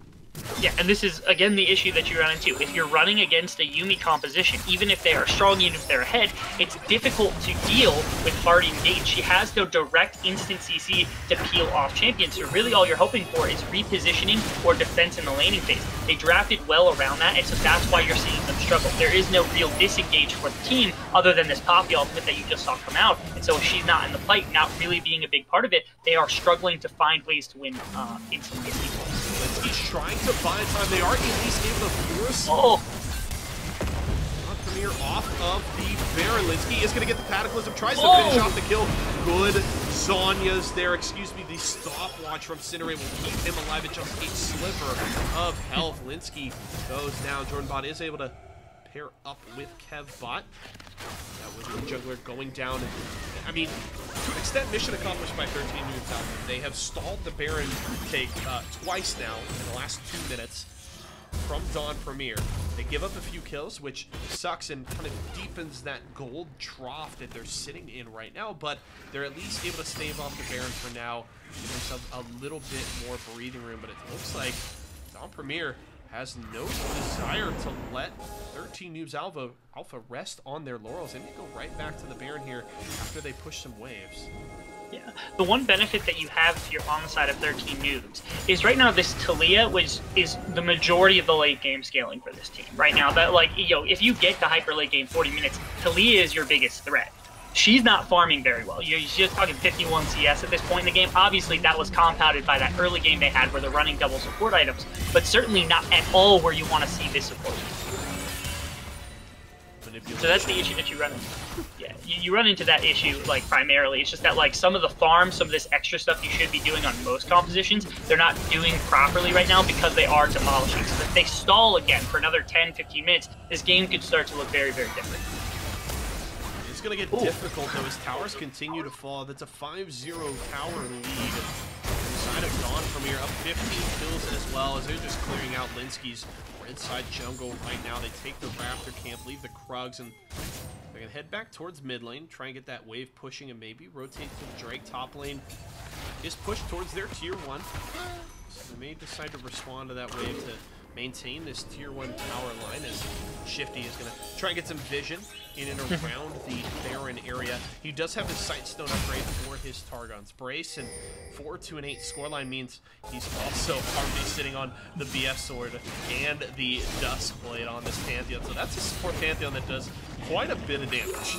Yeah, and this is, again, the issue that you run into. If you're running against a Yumi composition, even if they are strong, even if they're ahead, it's difficult to deal with hard engage. She has no direct instant CC to peel off champions, so really all you're hoping for is repositioning or defense in the laning phase. They drafted well around that, and so that's why you're seeing them struggle. There is no real disengage for the team other than this Poppy ultimate that you just saw come out, and so if she's not in the fight, not really being a big part of it, they are struggling to find ways to win instant people. He's trying to buy time. They are at least able to force Don Premier off of the Baron. Linsky is going to get the Cataclysm, tries to finish off the kill. Good Zonya's there, excuse me. The stopwatch from Cinderay will keep him alive at just a sliver of health. Linsky goes down. Jordan Bot is able to pair up with Kevbot. That was the jungler going down. I mean, to an extent, mission accomplished by 13Noobz Alpha. They have stalled the Baron take twice now in the last 2 minutes from Don Premier. They give up a few kills, which sucks and kind of deepens that gold trough that they're sitting in right now, but they're at least able to stave off the Baron for now, give themselves a little bit more breathing room, but it looks like Don Premier has no desire to let 13Noobz Alpha rest on their laurels. They may go right back to the Baron here after they push some waves. Yeah, the one benefit that you have if you're on the side of 13Noobz is right now this Taliyah is the majority of the late game scaling for this team. Right now, that, like, you know, if you get the hyper late game 40 minutes, Taliyah is your biggest threat. She's not farming very well. You're just talking 51 CS at this point in the game. Obviously, that was compounded by that early game they had where they're running double support items, but certainly not at all where you want to see this support. So that's the issue that you run into. Yeah, you run into that issue, like, primarily. It's just that, like, some of the farm, some of this extra stuff you should be doing on most compositions, they're not doing properly right now because they are demolishing. So if they stall again for another 10, 15 minutes, this game could start to look very, very different. It's going to get difficult, though, as towers continue to fall. That's a 5-0 tower lead. Inside of Don Premier, up 15 kills as well, as they're just clearing out Linsky's red side jungle right now. They take the Raptor camp, leave the Krugs, and they're going to head back towards mid lane, try and get that wave pushing, and maybe rotate to Drake. Top lane is pushed towards their tier 1. So they may decide to respond to that wave to maintain this tier 1 tower line, as Shifty is going to try and get some vision in and around the Baron area. He does have his Sightstone upgrade for his Targon's Brace, and 4-2-8 scoreline means he's also already sitting on the BF Sword and the Duskblade on this Pantheon. So that's a support Pantheon that does quite a bit of damage.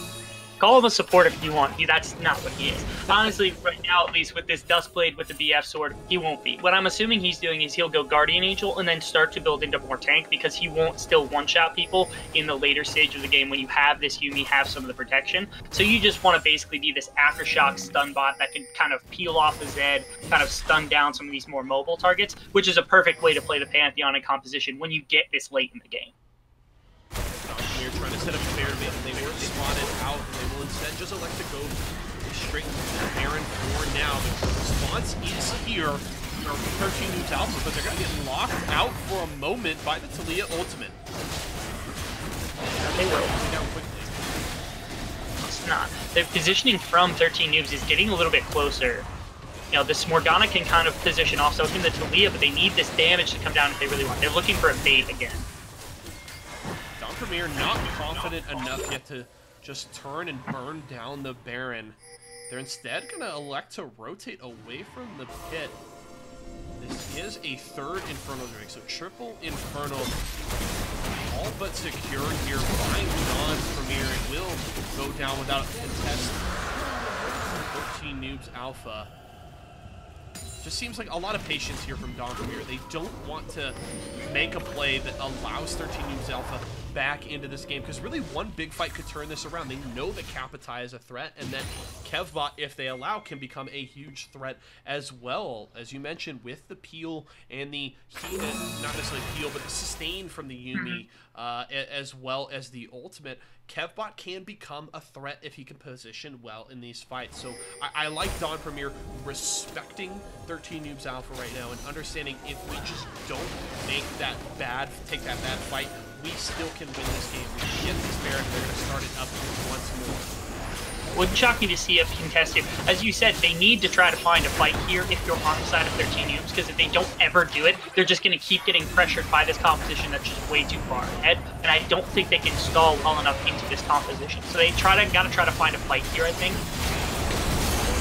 Call him a support if you want. That's not what he is. Honestly, right now, at least with this Duskblade, with the BF Sword, he won't be. What I'm assuming he's doing is he'll go Guardian Angel and then start to build into more tank, because he won't still one-shot people in the later stage of the game when you have this Yumi have some of the protection. So you just want to basically be this Aftershock stun bot that can kind of peel off the Zed, kind of stun down some of these more mobile targets, which is a perfect way to play the Pantheon in composition when you get this late in the game. Here trying to set up a Baron bait, they were spotted out, and they will instead just elect to go straight to the Baron for now. The response is here for 13Noobz Alpha, but they're going to get locked out for a moment by the Taliyah ultimate. They will down quickly. it's not. The positioning from 13Noobz is getting a little bit closer. You know, this Morgana can kind of position off, so can the Talia, but they need this damage to come down if they really want. They're looking for a bait again. Don Premier not confident enough yet to just turn and burn down the Baron. They're instead going to elect to rotate away from the pit. This is a third Infernal Drake, so triple Infernal. All but secure here. Find Don Premier. It will go down without a contest. 13Noobz Alpha. Just seems like a lot of patience here from Don Premier. They don't want to make a play that allows 13Noobz Alpha back into this game, because really one big fight could turn this around. They know that Kapitai is a threat, and that Kevbot, if they allow, can become a huge threat as well. As you mentioned, with the peel and the heat, not necessarily peel, but the sustain from the Yuumi, as well as the ultimate, Kevbot can become a threat if he can position well in these fights. So I like Don Premier respecting 13Noobz Alpha right now and understanding if we just don't take that bad fight, we still can win this game. We can get this Baron, they're going to start it up once more. Wouldn't shock me to see a contested. As you said, they need to try to find a fight here if you're on the side of 13Noobz, because if they don't ever do it, they're just going to keep getting pressured by this composition that's just way too far ahead, and I don't think they can stall well enough into this composition. So they gotta try to find a fight here, I think.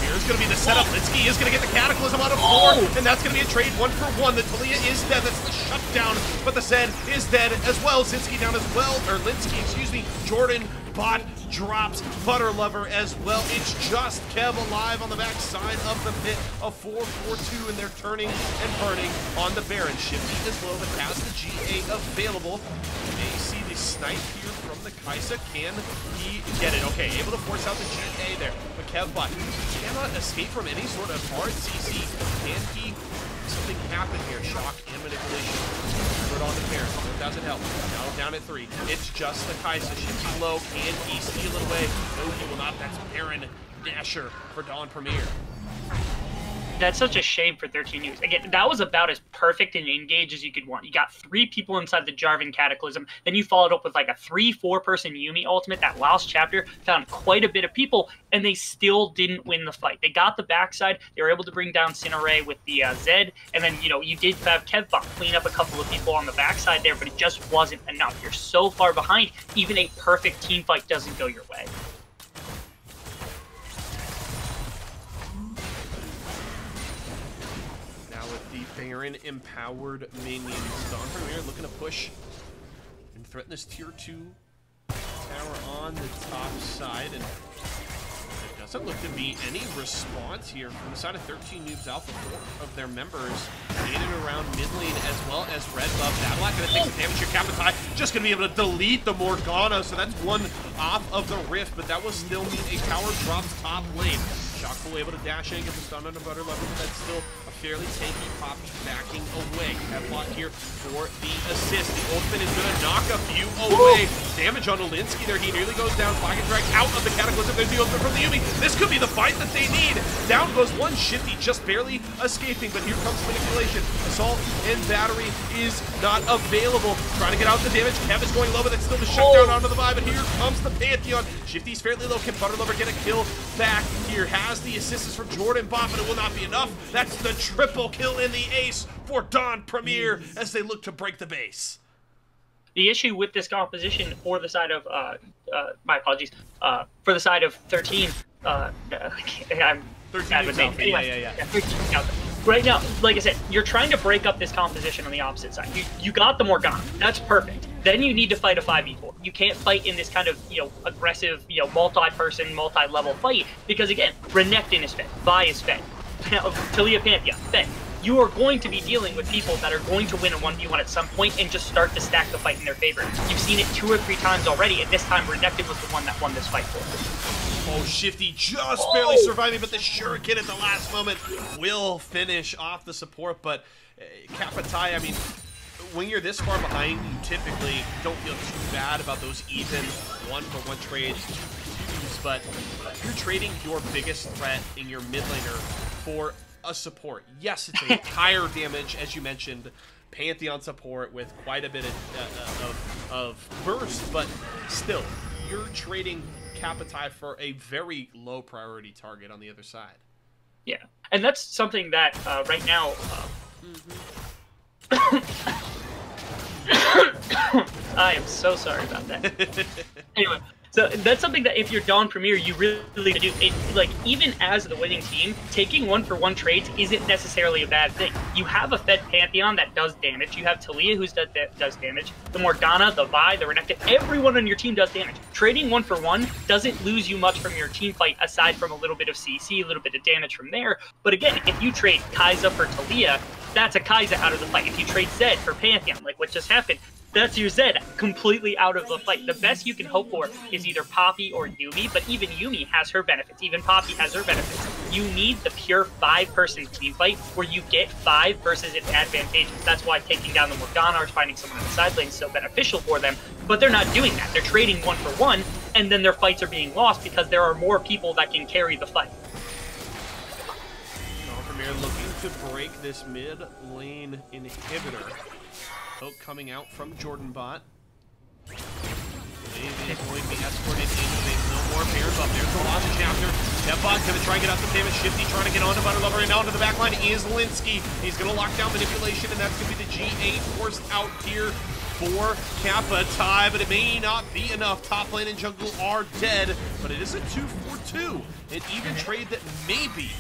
Here's going to be the setup. Linsky is going to get the Cataclysm out of 4, and that's going to be a trade 1-for-1. The Talia is dead. That's the shutdown, but the Zed is dead as well. Zinsky down as well, or Linsky, excuse me. Jordan bot drops Butter Lover as well. It's just Kev alive on the back side of the pit. A 4-4-2, and they're turning and burning on the Baron. Shifty as well, but has the GA available. You may see the snipe here from the Kaisa. Can he get it? Okay, able to force out the GA there. But Kevbot cannot escape from any sort of hard CC. Can he? Something happen here. Shock and manipulation. Put on the Baron. It doesn't help. Now down at 3. It's just the Kaisa. Shifty low. Can he steal it away? No, he will not. That's Baron Dasher for Don Premier. That's such a shame for 13Noobz. Again, that was about as perfect an engage as you could want. You got 3 people inside the Jarvan Cataclysm, then you followed up with like a 3-4 person Yuumi ultimate. That last chapter found quite a bit of people, and they still didn't win the fight. They got the backside. They were able to bring down Cineray with the Zed, and then, you know, you did have Kevbot clean up a couple of people on the backside there, but it just wasn't enough. You're so far behind, even a perfect team fight doesn't go your way. Baron empowered minions. Don Premier looking to push and threaten this tier 2 tower on the top side, and there doesn't look to be any response here from the side of 13Noobz Alpha. 4 of their members in and around mid lane, as well as Red Buff. Battleact gonna take some damage here. Kapitai just gonna be able to delete the Morgana, so that's 1 off of the Rift, but that will still mean a tower drops top lane. Shockful able to dash in, get the stun on a Butter Lover, but that's still a fairly tanky Poppy backing away. Kevbot here for the assist. The ultimate is going to knock a few away. Damage on Olinsky there. He nearly goes down. Flag and drag out of the Cataclysm. There's the ultimate from the Yuumi. This could be the fight that they need. Down goes one. Shifty just barely escaping, but here comes manipulation. Assault and battery is not available. Trying to get out the damage. Kev is going low, but that's still the shutdown onto the vibe. But here comes the Pantheon. Shifty's fairly low. Can Butter Lover get a kill back here? Has the assistance from Jordan Bot, but it will not be enough. That's the triple kill in the ace for Don Premier as they look to break the base. The issue with this composition for the side of, my apologies, for the side of 13, I'm 13 bad with names. Anyway, yeah. 13 right now, like I said, you're trying to break up this composition on the opposite side. You got the Morgana. That's perfect. Then you need to fight a 5v4. You can't fight in this kind of, you know, aggressive, you know, multi-person, multi-level fight, because again, Renekton is fed, Vi is fed, Talia Pantheon fed. You are going to be dealing with people that are going to win a 1v1 at some point and just start to stack the fight in their favor. You've seen it 2 or 3 times already, and this time Renekton was the one that won this fight for them. Oh, Shifty just barely surviving, but the Shuriken at the last moment will finish off the support. But Kapitai, I mean, when you're this far behind, you typically don't feel too bad about those even 1-for-1 trades. But you're trading your biggest threat in your mid laner for a support. Yes, it's a higher damage, as you mentioned, Pantheon support with quite a bit of burst, but still, you're trading Kapitai for a very low priority target on the other side. Yeah, and that's something that right now. I am so sorry about that. Anyway, so that's something that if you're Dawn Premier, you really do. It, like, even as the winning team, taking 1-for-1 trades isn't necessarily a bad thing. You have a Fed Pantheon that does damage. You have Talia who does damage. The Morgana, the Vi, the Renekton, everyone on your team does damage. Trading 1-for-1 doesn't lose you much from your team fight, aside from a little bit of CC, a little bit of damage from there. But again, if you trade Kai'Sa for Talia, that's a Kai'Sa out of the fight. If you trade Zed for Pantheon, like what just happened, that's your Zed completely out of the fight. The best you can hope for is either Poppy or Yuumi, but even Yuumi has her benefits. Even Poppy has her benefits. You need the pure 5-person team fight where you get 5 versus it's advantageous. That's why taking down the Morgana or finding someone in the side lane is so beneficial for them, but they're not doing that. They're trading 1-for-1, and then their fights are being lost because there are more people that can carry the fight. Premier looking to break this mid lane inhibitor. Poke coming out from Jordan Bot. Wave is going to be escorted into base. No more pairs up. There's the launch chapter. Bot's going to try and get out some damage. Shifty trying to get onto Butter Lover, and onto the back line is Linsky. He's going to lock down manipulation, and that's going to be the G8 forced out here for Kapitai, but it may not be enough. Top lane and jungle are dead, but it is a 2-for-2. An even trade that maybe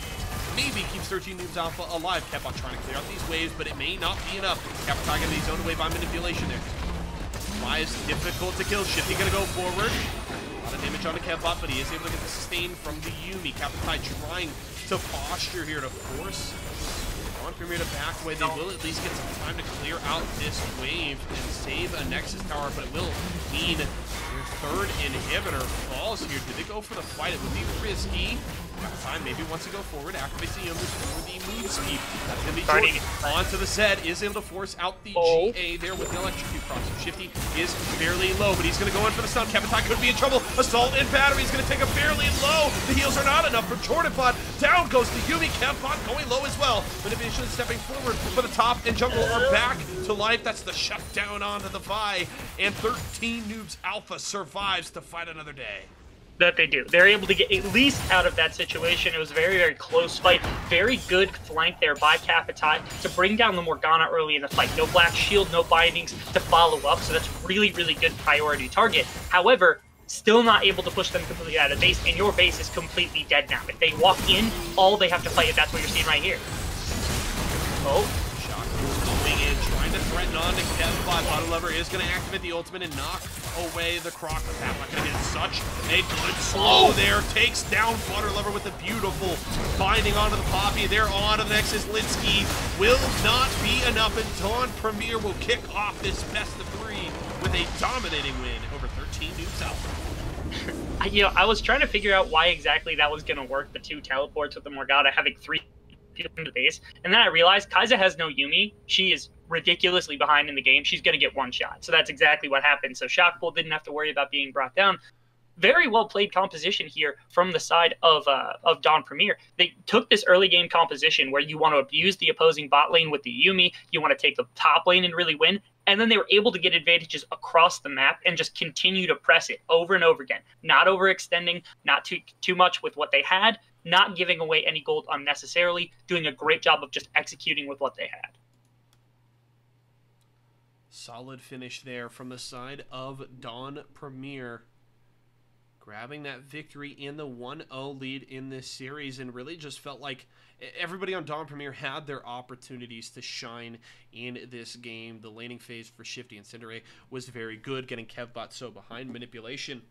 keeps 13Noobz Alpha alive. Kepot trying to clear out these waves, but it may not be enough. Kapitai going to be zoned away by manipulation there. Why is difficult to kill? Shifty going to go forward. A lot of damage on the Kepot, but he is able to get the sustain from the Yuumi. Kapitai trying to posture here to force Dawn Premier to back away. They will at least get some time to clear out this wave and save a Nexus tower, but it will mean your third inhibitor falls here. Did they go for the fight? It would be risky. Kapitai maybe wants to go forward, activates the Youngers for the moon speed. That's going to be Jordan. Onto the Zed, is able to force out the GA there with the electrocute cross. Shifty is fairly low, but he's going to go in for the stun. Kapitai could be in trouble. Assault and battery is going to take a fairly low. The heals are not enough for Jordan Bot. Down goes the Yuumi. Kepot going low as well. Manipulation stepping forward, but the top and jungle are back to life. That's the shutdown onto the Vi, and 13Noobz Alpha survives to fight another day. That they do. They're able to get at least out of that situation. It was a very, very close fight. Very good flank there by Kapitai to bring down the Morgana early in the fight. No Black Shield, no bindings to follow up, so that's really, really good priority target. However, still not able to push them completely out of base, and your base is completely dead now. If they walk in, all they have to fight is that's what you're seeing right here. Oh. Going in, trying to threaten on to Kepot. Butter Lover is going to activate the ultimate and knock away the Croc. But that's not going to get such a good slow there. Takes down Butter Lover with a beautiful binding onto the Poppy. They're on to the Nexus. Linsky will not be enough, and Dawn Premier will kick off this best of 3 with a dominating win over 13Noobz Alpha. You know, I was trying to figure out why exactly that was going to work, the 2 teleports with the Morgana having 3 into the base, and then I realized Kai'Sa has no Yuumi. She is ridiculously behind in the game. She's going to get one shot, so that's exactly what happened. So Shockpool didn't have to worry about being brought down. Very well played composition here from the side of Dawn Premier. They took this early game composition where you want to abuse the opposing bot lane with the Yuumi, you want to take the top lane and really win, and then they were able to get advantages across the map and just continue to press it over and over again. Not overextending, not too much with what they had, not giving away any gold unnecessarily, doing a great job of just executing with what they had. Solid finish there from the side of Dawn Premier, grabbing that victory in the 1-0 lead in this series, and really just felt like everybody on Dawn Premier had their opportunities to shine in this game. The laning phase for Shifty and Cinderace was very good, getting Kevbot so behind. Manipulation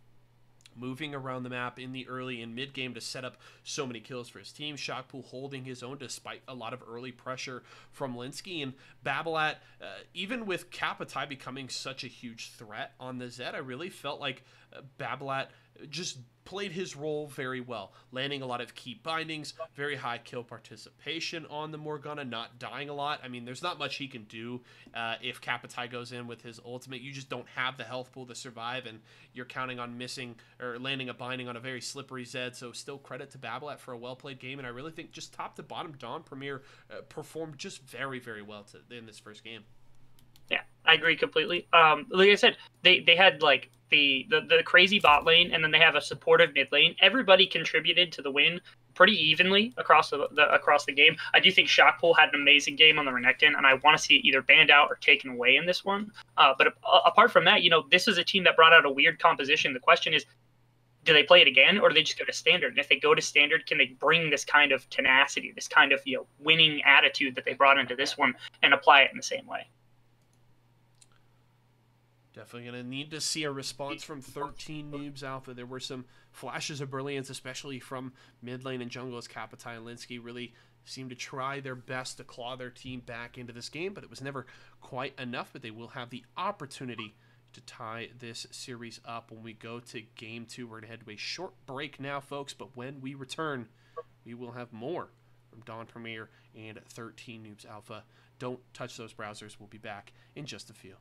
moving around the map in the early and mid game to set up so many kills for his team. Shockpool holding his own despite a lot of early pressure from Linsky, and Babolat, even with Kapitai becoming such a huge threat on the Zed, I really felt like Babolat just played his role very well, landing a lot of key bindings, very high kill participation on the Morgana, not dying a lot. I mean, there's not much he can do if Kapitai goes in with his ultimate. You just don't have the health pool to survive, and you're counting on missing or landing a binding on a very slippery Zed. So still credit to Babolat for a well-played game, and I really think just top to bottom, Dawn Premier performed just very, very well in this first game. Yeah, agree completely. Like I said, they had like the crazy bot lane, and then they have a supportive mid lane. Everybody contributed to the win pretty evenly across the game. I do think Shockpool had an amazing game on the Renekton, and I want to see it either banned out or taken away in this one. But apart from that, this is a team that brought out a weird composition. The question is, do they play it again, or do they just go to standard? And if they go to standard, can they bring this kind of tenacity, this kind of winning attitude that they brought into this one, and apply it in the same way? Definitely going to need to see a response from 13Noobz Alpha. There were some flashes of brilliance, especially from mid lane and jungle, as Kapitai and Linsky really seemed to try their best to claw their team back into this game, but it was never quite enough. But they will have the opportunity to tie this series up when we go to Game 2. We're going to head to a short break now, folks, but when we return, we will have more from Dawn Premier and 13Noobz Alpha. Don't touch those browsers. We'll be back in just a few.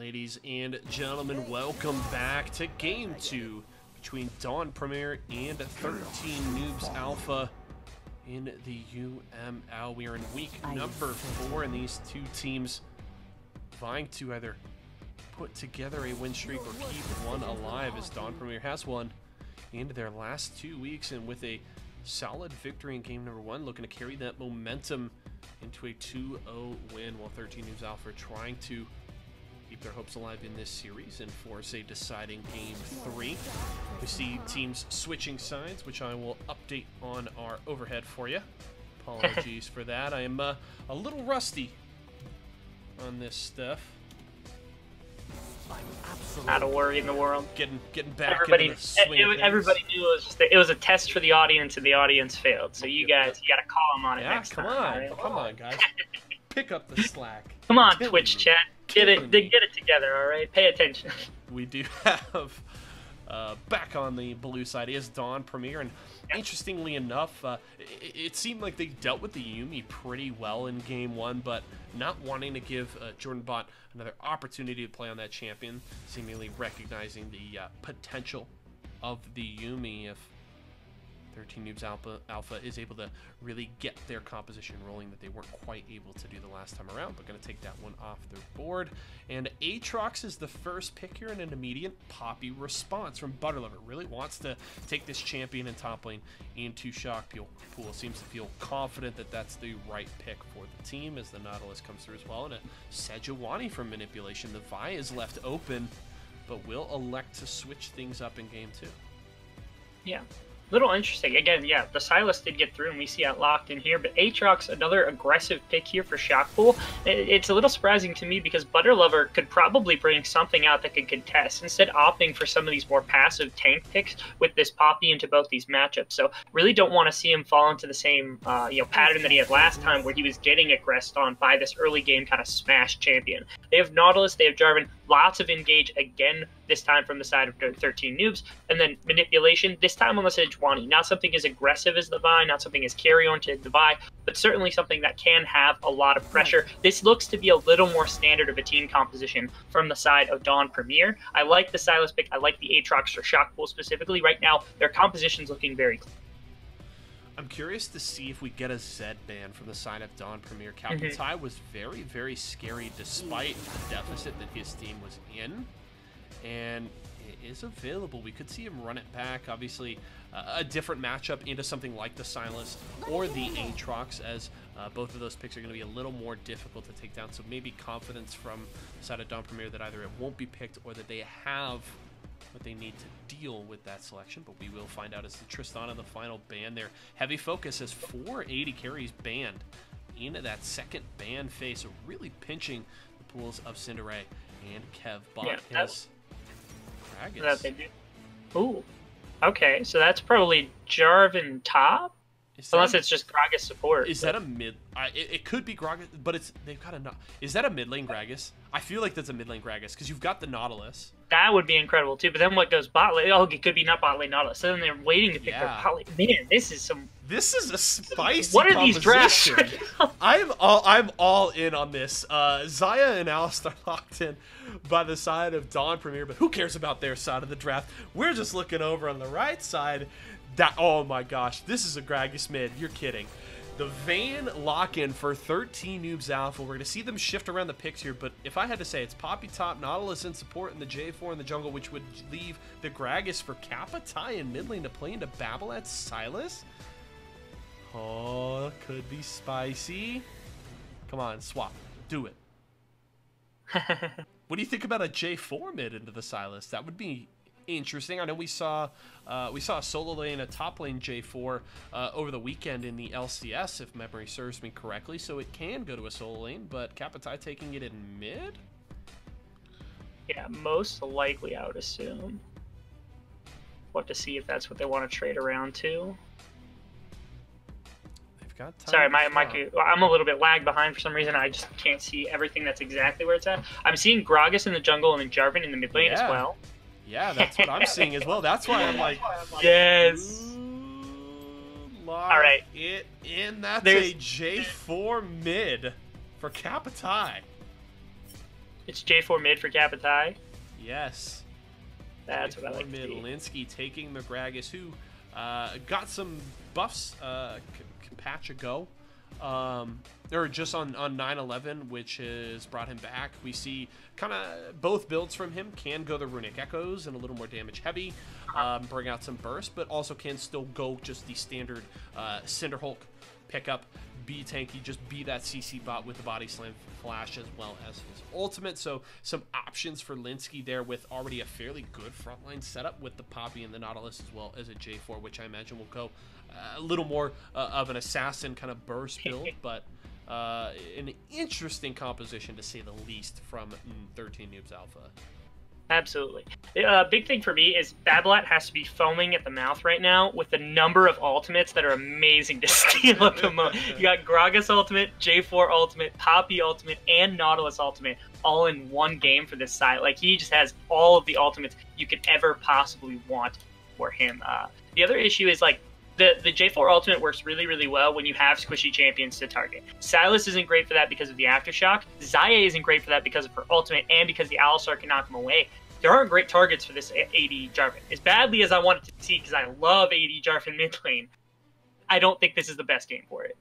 Ladies and gentlemen, welcome back to Game 2 between Dawn Premier and 13Noobz Alpha in the UML. We are in week number 4, and these two teams vying to either put together a win streak or keep one alive, as Dawn Premier has won in their last 2 weeks, and with a solid victory in game number 1, looking to carry that momentum into a 2-0 win, while 13Noobz Alpha are trying to keep their hopes alive in this series and force a deciding game 3. We see teams switching sides, which I will update on our overhead for you. Apologies for that. I am a little rusty on this stuff. Not a worry in the world. Getting back into the swing of things. Everybody knew it was a test for the audience, and the audience failed. So you guys, you got to call them on it next time. Right? Come on, guys. Pick up the slack. Come on, Twitch chat. Get it together, all right? Pay attention. We do have back on the blue side is Dawn Premier, and interestingly enough, it seemed like they dealt with the Yuumi pretty well in game 1, but not wanting to give Jordan Bot another opportunity to play on that champion, seemingly recognizing the potential of the Yuumi if 13Noobz Alpha is able to really get their composition rolling that they weren't quite able to do the last time around, but going to take that one off their board. And Aatrox is the first pick here, and an immediate Poppy response from Butterlover. Really wants to take this champion and top lane into Shock Pool. Seems to feel confident that that's the right pick for the team as the Nautilus comes through as well. And a Sejuani from Manipulation. The Vi is left open, but will elect to switch things up in game 2. Yeah. Little interesting. Again, yeah, the Sylas did get through, and we see it locked in here, but Aatrox, another aggressive pick here for Shockpool. It's a little surprising to me because Butterlover could probably bring something out that could contest, instead opting for some of these more passive tank picks with this Poppy into both these matchups. So really don't want to see him fall into the same pattern that he had last time, where he was getting aggressed on by this early game kind of smash champion. They have Nautilus, they have Jarvan, lots of engage again, this time from the side of 13Noobz, and then Manipulation, this time on the Sejuani. Not something as aggressive as the Vi, not something as carry-oriented as the Vi, but certainly something that can have a lot of pressure. This looks to be a little more standard of a team composition from the side of Dawn Premier. I like the Sylas pick, I like the Aatrox for Shockpool specifically. Right now, their composition's looking very clean. I'm curious to see if we get a Zed ban from the side of Dawn Premier. Kapitai was very, very scary despite the deficit that his team was in, and it is available. We could see him run it back. Obviously, a different matchup into something like the Sylas or the Aatrox, as both of those picks are going to be a little more difficult to take down. So maybe confidence from the side of Dawn Premier that either it won't be picked or that they have what they need to deal with that selection, but we will find out as the Tristana, the final ban there. Heavy focus as 480 carries banned into that second ban phase, so really pinching the pools of Cinderace and Kev. Bot is Gragas. That they do. Ooh, okay, so that's probably Jarvan top, unless it's just Gragas support. Is that a mid? It could be Gragas, but they've got a. Is that a mid lane Gragas? I feel like that's a mid lane Gragas because you've got the Nautilus. That would be incredible too. But then what goes bot lane? Oh, it could be not bot lane Nautilus. So then they're waiting to pick their bot lane. Man, this is a spicy. What are these drafts? I'm all in on this. Zaya and Alistar locked in by the side of Dawn Premier, but who cares about their side of the draft? We're just looking over on the right side. Oh my gosh, this is a Gragas mid. You're kidding. The Vayne lock-in for 13Noobz Alpha. We're going to see them shift around the picks here, but if I had to say, it's Poppy top, Nautilus in support, and the J4 in the jungle, which would leave the Gragas for Kapitai in mid lane to play into Babolat's Sylas. Oh, could be spicy. Come on, swap. Do it. What do you think about a J4 mid into the Sylas? That would be interesting. I know we saw a solo lane, a top lane J4 over the weekend in the LCS, if memory serves me correctly, so it can go to a solo lane, but Kapitai taking it in mid? Yeah, most likely, I would assume. What to see if that's what they want to trade around to. They've got time. Sorry, I'm a little bit lagged behind for some reason. I just can't see everything that's exactly where it's at. I'm seeing Gragas in the jungle and then Jarvan in the mid lane as well. Yeah, that's what I'm seeing as well. That's why I'm like, yes. All right. And that's a J4 mid for Kapitai. It's J4 mid for Kapitai. Yes. That's what I like to see. Linsky taking McGragus, who got some buffs patch ago, or just on 9/11, which has brought him back. We see kind of both builds from him. Can go the Runic Echoes and a little more damage heavy, bring out some burst, but also can still go just the standard Cinder Hulk pickup, be tanky, just be that CC bot with the body slam flash as well as his ultimate. So some options for Linsky there with already a fairly good frontline setup with the Poppy and the Nautilus as well as a J4, which I imagine will go a little more of an assassin kind of burst build, but an interesting composition to say the least from 13Noobz Alpha. Absolutely. Big thing for me is Babolat has to be foaming at the mouth right now with the number of ultimates that are amazing to steal at the moment. You got Gragas ultimate, J4 ultimate, Poppy ultimate, and Nautilus ultimate all in one game for this side. Like, he just has all of the ultimates you could ever possibly want for him. The other issue is, like, the J4 ultimate works really, really well when you have squishy champions to target. Silas isn't great for that because of the Aftershock. Xayah isn't great for that because of her ultimate and because the Alistar can knock him away. There aren't great targets for this AD Jarvan. As badly as I want it to see, because I love AD Jarvan mid lane, I don't think this is the best game for it.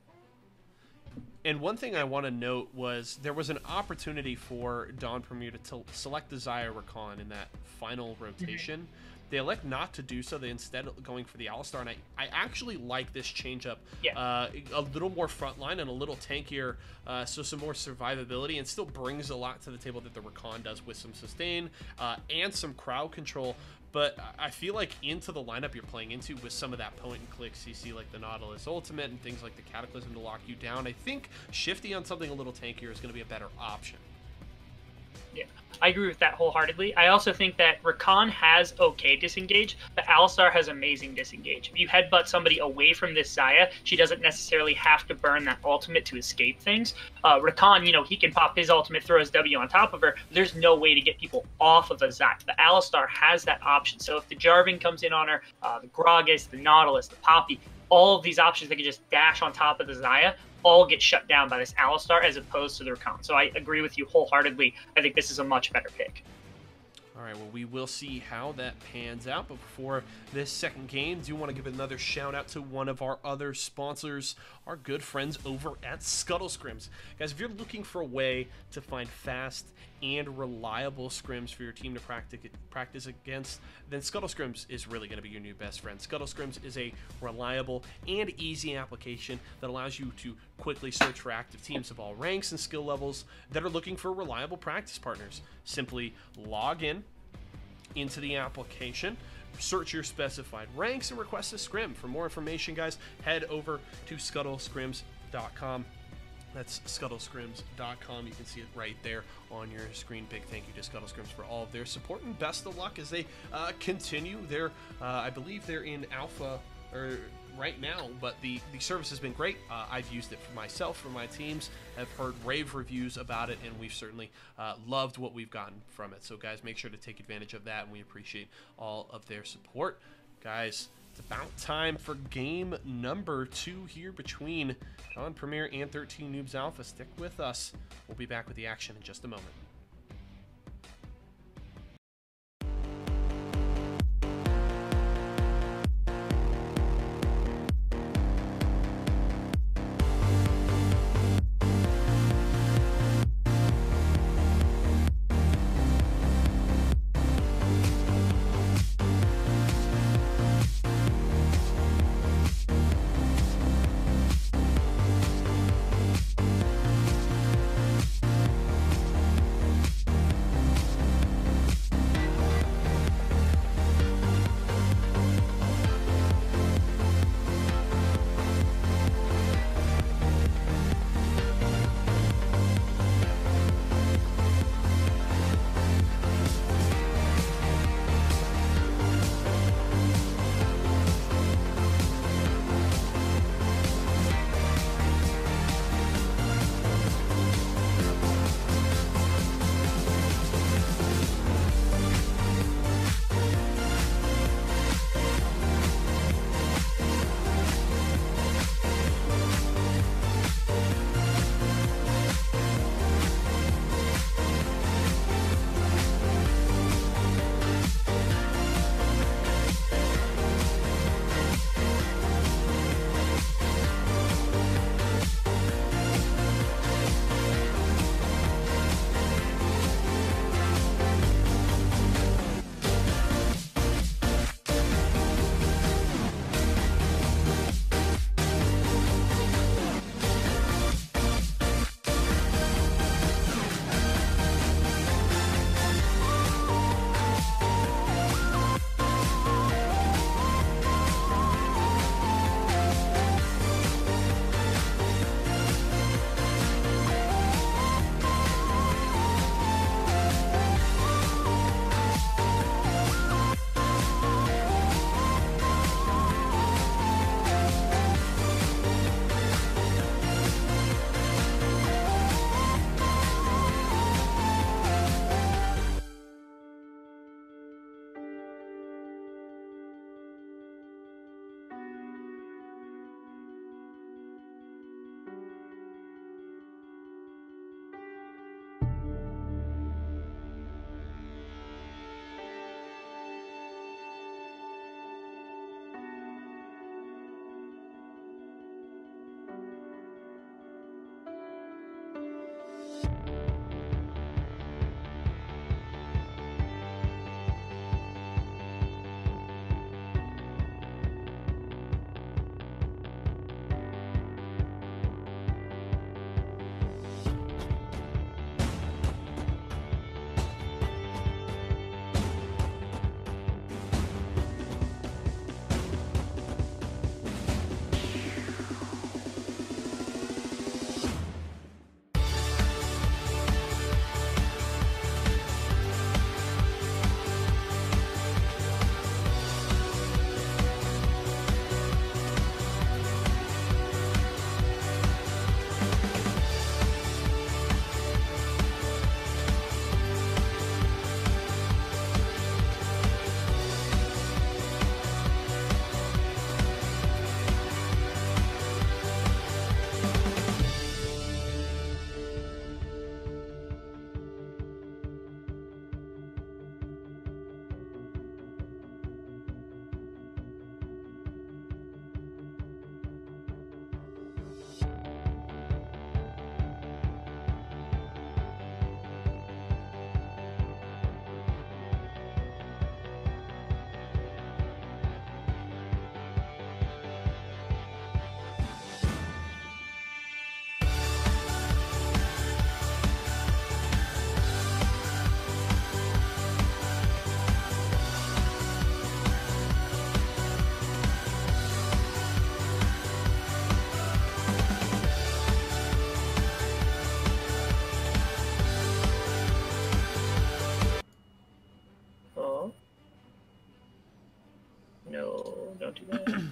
And one thing I want to note was there was an opportunity for Dawn Premier to select the Xayah Rakan in that final rotation. They elect not to do so. They instead going for the Alistar, and I actually like this change up. Yeah. A little more frontline and a little tankier, so some more survivability, and still brings a lot to the table that the Rakan does with some sustain and some crowd control. But I feel like into the lineup you're playing into with some of that point and click CC like the Nautilus ultimate and things like the Cataclysm to lock you down, I think shifting on something a little tankier is going to be a better option. Yeah, I agree with that wholeheartedly. I also think that Rakan has okay disengage, but Alistar has amazing disengage. If you headbutt somebody away from this Xayah, she doesn't necessarily have to burn that ultimate to escape things. Rakan, you know, he can pop his ultimate, throw his W on top of her. There's no way to get people off of a Xayah. The Alistar has that option. So if the Jarvan comes in on her, the Gragas, the Nautilus, the Poppy, all of these options that can just dash on top of the Xayah, all get shut down by this Alistar as opposed to the Rakan. So I agree with you wholeheartedly. I think this is a much better pick. All right, well, we will see how that pans out. But before this second game, do want to give another shout out to one of our other sponsors, our good friends over at Scuttle Scrims. Guys, if you're looking for a way to find fast and reliable scrims for your team to practice against, then Scuttle Scrims is really going to be your new best friend. Scuttle Scrims is a reliable and easy application that allows you to quickly search for active teams of all ranks and skill levels that are looking for reliable practice partners. Simply log into the application, search your specified ranks, and request a scrim. For more information, guys, head over to scuttlescrims.com. That's scuttlescrims.com. You can see it right there on your screen. Big thank you to Scuttle Scrims for all of their support, and best of luck as they continue their, I believe they're in alpha right now, but the service has been great. I've used it for myself, for my teams. I've heard rave reviews about it, and we've certainly loved what we've gotten from it. So guys, make sure to take advantage of that, and we appreciate all of their support. Guys, it's about time for game number 2 here between Dawn Premier and 13Noobz Alpha. Stick with us. We'll be back with the action in just a moment. Don't do that.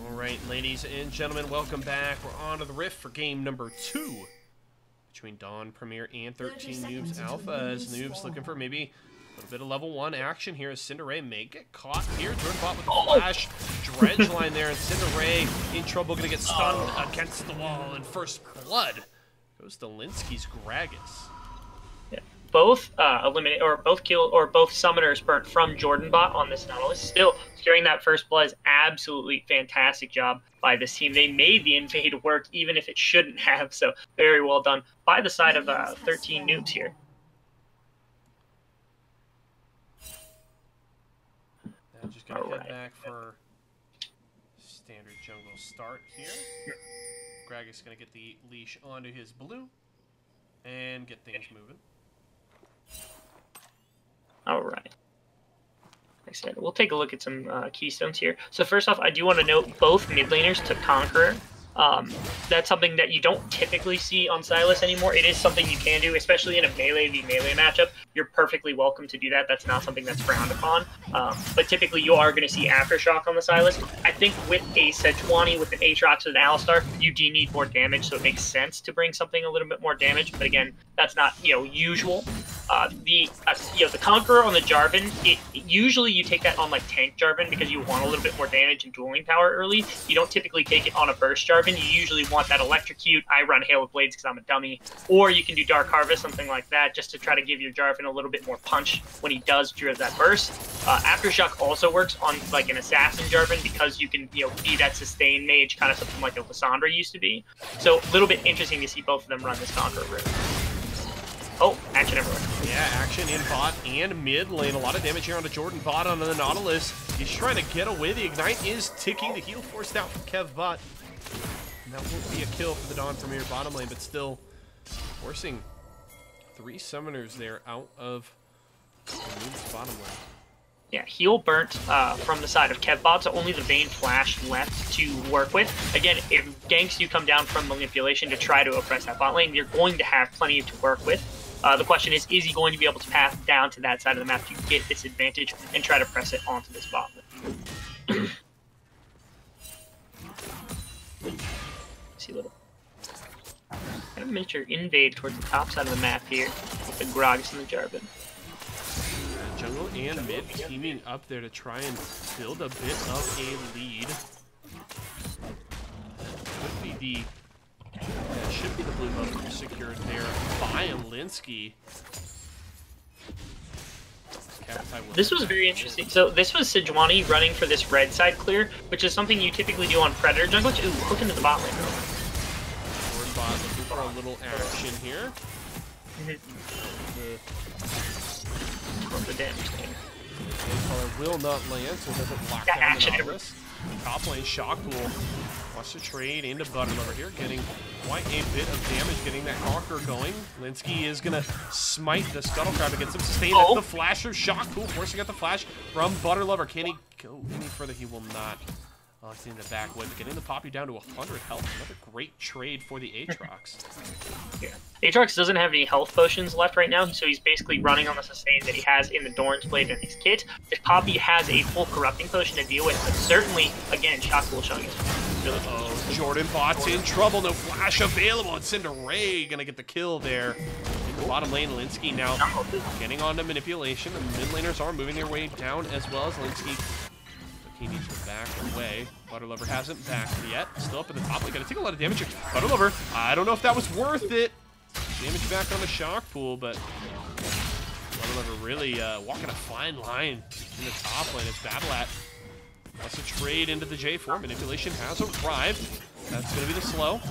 Alright, ladies and gentlemen, welcome back. We're on to the Rift for game number 2 between Dawn Premier and 13Noobz Alpha, as Noobz looking for maybe a little bit of level 1 action here as Cinderay may get caught here. Jordanbot with the flash, dredge line there, and Cinderay in trouble, gonna get stunned against the wall, and first blood goes to Linsky's Gragas. Both eliminate, or both kill, or both summoners burnt from Jordanbot on this Nautilus. Still, securing that first blood is absolutely fantastic job by this team. They made the invade work, even if it shouldn't have. So very well done by the side of 13Noobz here. Now just gonna head back for standard jungle start here. Gragas gonna get the leash onto his blue and get things moving. All right. Like I said, we'll take a look at some keystones here. So first off, I do want to note both mid laners took Conqueror. That's something that you don't typically see on Sylas anymore. It is something you can do, especially in a melee v melee matchup. You're perfectly welcome to do that. That's not something that's frowned upon. But typically you are going to see Aftershock on the Sylas. I think with a Sejuani, with an Aatrox, with an Alistar, you do need more damage, so it makes sense to bring something a little bit more damage. But again, that's not usual. The Conqueror on the Jarvan, usually you take that on like tank Jarvan because you want a little bit more damage and dueling power early. You don't typically take it on a burst Jarvan. You usually want that Electrocute. I run Hail of Blades because I'm a dummy. Or you can do Dark Harvest, something like that, just to try to give your Jarvan a little bit more punch when he does drive that burst. Aftershock also works on like an Assassin Jarvan because you can be that sustain mage, kind of something like a Lissandra used to be. So a little bit interesting to see both of them run this Conqueror route. Oh, action everywhere. Yeah, action in bot and mid lane. A lot of damage here onto Jordanbot on the Nautilus. He's trying to get away. The Ignite is ticking. The heal forced out from Kevbot. And that won't be a kill for the Dawn Premier bottom lane, but still forcing 3 summoners there out of the Noobz bottom lane. Yeah, heal burnt from the side of Kevbot, so only the Vayne Flash left to work with. Again, if ganks you come down from manipulation to try to oppress that bot lane, you're going to have plenty to work with. The question is he going to be able to path down to that side of the map to get this advantage and try to press it onto this bot lane? See a little kind of miniature invade towards the top side of the map here with the Gragas and the Jarvan. Jungle and mid teaming up there to try and build a bit of a lead. Could be that should be the blue buff secured there by Linsky. This was very interesting. So this was Sejuani running for this red side clear, which is something you typically do on Predator jungle. Ooh, hook into the bot lane. Forward bot looking for a little action here. The damage thing. Color will not land, so it doesn't lock down the Nautilus. Top lane shock pool. Wants to trade into Butterlover here, getting quite a bit of damage, getting that Conqueror going. Linsky is gonna smite the Scuttlecrab to get some sustain. That's the flash of shock pool, forcing out the flash from Butterlover. Can he go any further? He will not. He's in the backwood, getting the Poppy down to 100 health. Another great trade for the Aatrox. Yeah. Aatrox doesn't have any health potions left right now, so he's basically running on the sustain that he has in the Doran's Blade and his kit. This Poppy has a full corrupting potion to deal with, but certainly, again, Shock Pool showing his really good. Jordan bot's in trouble, no flash available, and Cinderay gonna get the kill there. In the bottom lane, Linsky now getting onto manipulation. The mid laners are moving their way down as well as Linsky. He needs to back away. Butterlover hasn't backed yet. Still up in the top lane. Gonna take a lot of damage here. Butterlover, I don't know if that was worth it. Damage back on the shock pool, but Butterlover really walking a fine line in the top lane. It's Battleat. Wants to trade into the J4. Manipulation has arrived. That's gonna be the slow.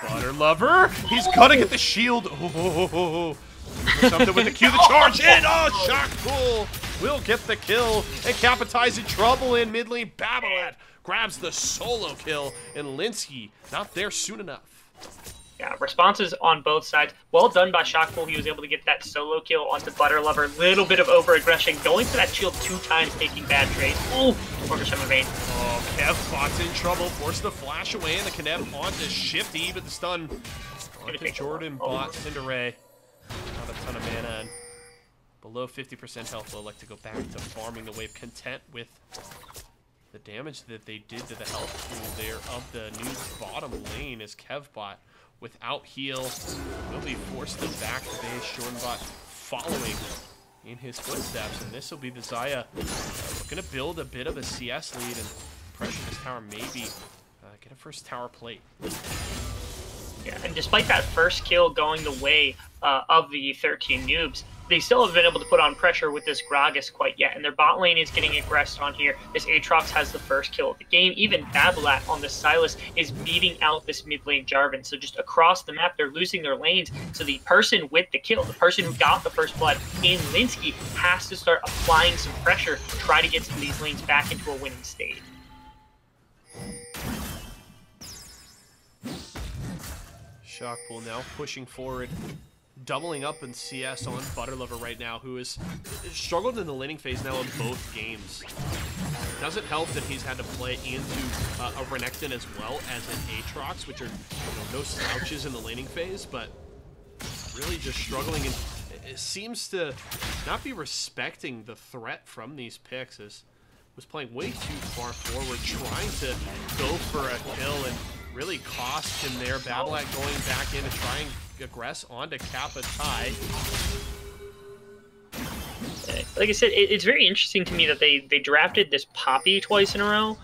Butterlover, he's gonna get the shield. Oh. Something with the Q, the charge in. Oh, shock pool will get the kill. And Capitize in trouble in mid lane. Battleat grabs the solo kill, and Linsky not there soon enough. Yeah, responses on both sides. Well done by Shockpool. He was able to get that solo kill onto Butterlover. Little bit of over-aggression. Going for that shield 2 times, taking bad trades. Ooh, Orchestra evade. Oh, Kevbot's in trouble. Forced the flash away, and the Connect onto Shifty, but the stun onto Jordan bot Cinderay. Not a ton of mana, and below 50% health. They'll like to go back to farming the wave, content with the damage that they did to the health pool there of the new bottom lane as Kevbot, without heal, will be forced to back the base. Jordanbot following in his footsteps, and this will be the Xayah looking to build a bit of a CS lead and pressure this tower, maybe get a first tower plate. Yeah, and despite that first kill going the way of the 13Noobz, they still haven't been able to put on pressure with this Gragas quite yet, and their bot lane is getting aggressed on here. This Aatrox has the first kill of the game. Even Battleat on the Sylas is beating out this mid lane Jarvan. So just across the map, they're losing their lanes. So the person with the kill, the person who got the first blood in Linsky, has to start applying some pressure to try to get some of these lanes back into a winning state. Shockpool now pushing forward, doubling up in CS on Butterlover right now, who has struggled in the laning phase now in both games. It doesn't help that he's had to play into a Renekton as well as an Aatrox, which are no slouches in the laning phase, but really just struggling, and it seems to not be respecting the threat from these picks. As was playing way too far forward, trying to go for a kill, and really cost him there. Battleat going back in to try and aggress onto Kappa Tai. Like I said, it's very interesting to me that they drafted this Poppy twice in a row,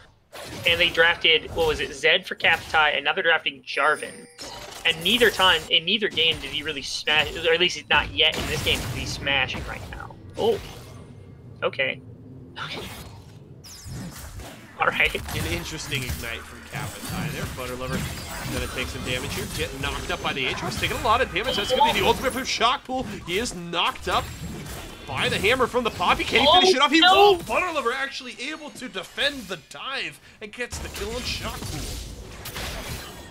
and they drafted, what was it, Zed for Kappa Tai, and now they're drafting Jarvan. And neither time, in neither game did he really smash, or at least not yet in this game, is he smashing right now. Oh, okay. Alright. An interesting ignite from Kappa Tai there. Butterlover gonna take some damage here. Get knocked up by the Aatrox. Taking a lot of damage. That's gonna be the ultimate from Shockpool. He is knocked up by the hammer from the Poppy. Can he finish it off? He won't. Butterlover actually able to defend the dive and gets the kill on Shockpool.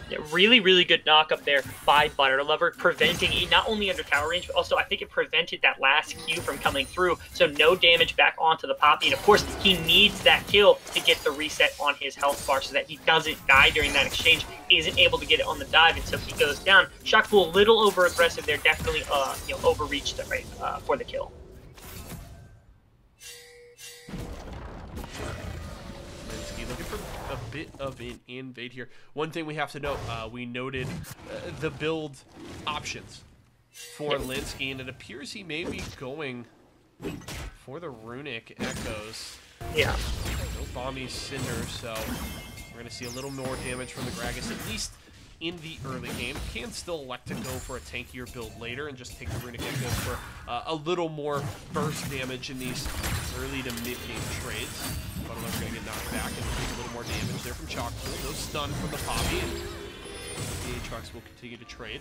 Yeah, really, really good knock up there by Butterlover, preventing it not only under tower range, but also I think it prevented that last Q from coming through, so no damage back onto the Poppy. And of course, he needs that kill to get the reset on his health bar so that he doesn't die during that exchange, isn't able to get it on the dive, and so he goes down. Shockpool a little over-aggressive there, definitely overreached it, right, for the kill. bit of an invade here. One thing we have to note, we noted the build options for Linsky, and it appears he may be going for the Runic Echoes. Yeah. No Bomby Cinder, so we're going to see a little more damage from the Gragas, at least in the early game. Can still elect to go for a tankier build later and just take the Runic Echoes for a little more burst damage in these early to mid-game trades. But we're going to get knocked back and take a little more damage there from Chalkpool. No stun from the Poppy, and the Aatrox will continue to trade.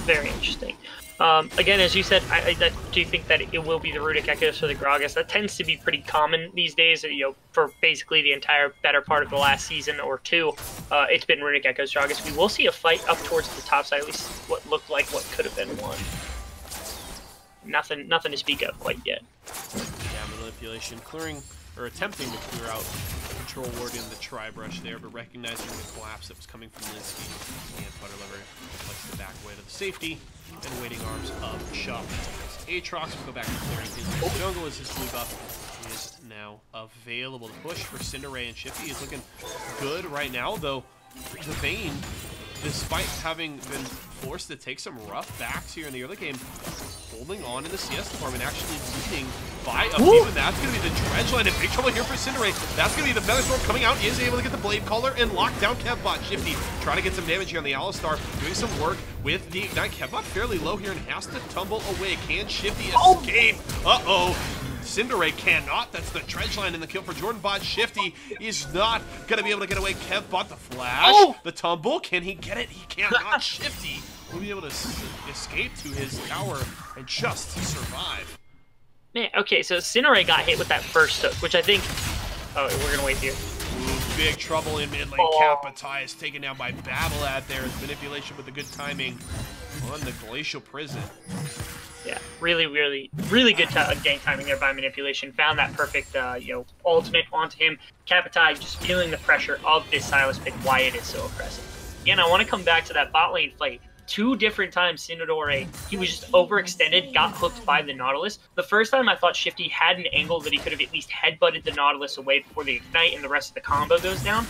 Very interesting. Again, as you said, I do think that it will be the Runic Echoes for the Gragas. That tends to be pretty common these days. You know, for basically the entire better part of the last season or two, it's been Runic Echoes Gragas. We will see a fight up towards the top side, at least what looked like what could have been one. Nothing to speak of quite yet. Yeah, manipulation, clearing or attempting to clear out Control Ward in the Tri-Brush there, but recognizing the collapse that was coming from Linsky, and Butterliver lets the back away to the safety and waiting arms of Shop. Aatrox will go back to clearing his jungle as his blue buff is now available. The push for Cinderay and Shifty is looking good right now, though the Vayne, despite having been forced to take some rough backs here in the early game, holding on in the CS department, actually leading by a few, and that's going to be the Dredge line in big trouble here for Cinderay. That's going to be the Featherstorm coming out. He is able to get the Blade Caller and lock down Kevbot. Shifty trying to get some damage here on the Alistar, doing some work with the Ignite. Kevbot fairly low here and has to tumble away. Can Shifty escape? Uh-oh. Cinderay cannot. That's the Dredge line in the kill for Jordanbot. Shifty is not going to be able to get away. Kevbot, the flash, the tumble. Can he get it? He cannot. Shifty will be able to escape to his tower and just survive. Man, okay, so Cinderay got hit with that first hook, which I think... Oh, we're going to wait here. Ooh, big trouble in mid lane. Kapitai is taken down by Battlead there. His manipulation with the good timing on the Glacial Prison. Yeah, really good gank timing there by manipulation. Found that perfect, ultimate onto him. Kapitai just feeling the pressure of this Silas pick, why it is so aggressive. Again, I want to come back to that bot lane fight. 2 different times, Cinderay, he was just overextended, got hooked by the Nautilus. The first time I thought Shifty had an angle that he could have at least headbutted the Nautilus away before the Ignite and the rest of the combo goes down.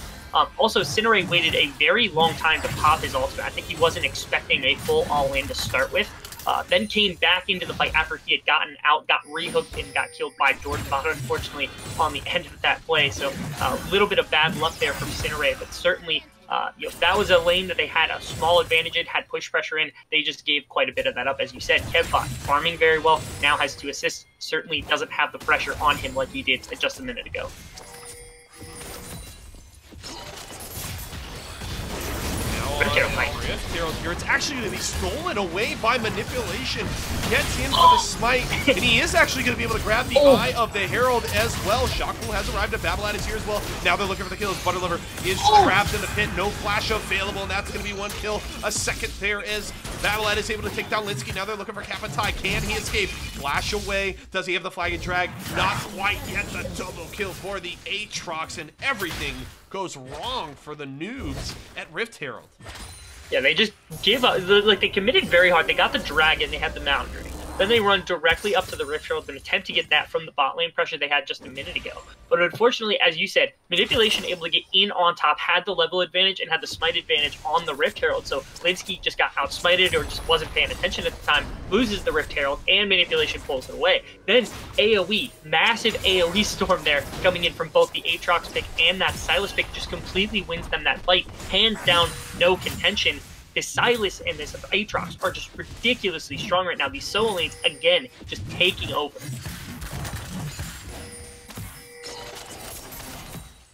Also, Cinderay waited a very long time to pop his ultimate. I think he wasn't expecting a full all-in to start with. Then came back into the fight after he had gotten out, got rehooked, and got killed by Jordanbot, unfortunately, on the end of that play. So a little bit of bad luck there from Cinderay, but certainly that was a lane that they had a small advantage in, had push pressure in. They just gave quite a bit of that up. As you said, Kevbot farming very well, now has 2 assists, certainly doesn't have the pressure on him like he did just a minute ago. Herald here. It's actually going to be stolen away by manipulation. Gets in for the smite, and he is actually going to be able to grab the eye of the Herald as well. Shockpool has arrived, and Battlead is here as well. Now they're looking for the kills. Butterliver is trapped in the pit. No flash available, and that's going to be 1 kill. A second there as Battlead is able to take down Linsky. Now they're looking for Kapitai. Can he escape? Flash away. Does he have the flag and drag? Not quite yet. The double kill for the Aatrox, and everything goes wrong for the noobs at Rift Herald. Yeah, they just give up. Like, they committed very hard. They got the dragon, they had the mountain dragon. Then they run directly up to the Rift Herald and attempt to get that from the bot lane pressure they had just a minute ago. But unfortunately, as you said, manipulation able to get in on top, had the level advantage and had the smite advantage on the Rift Herald. So Linsky just got outsmited or just wasn't paying attention at the time, loses the Rift Herald, and manipulation pulls it away. Then AoE, massive AoE storm there coming in from both the Aatrox pick and that Silas pick just completely wins them that fight. Hands down, no contention. This Silas and this Aatrox are just ridiculously strong right now. These solo lanes, again, just taking over.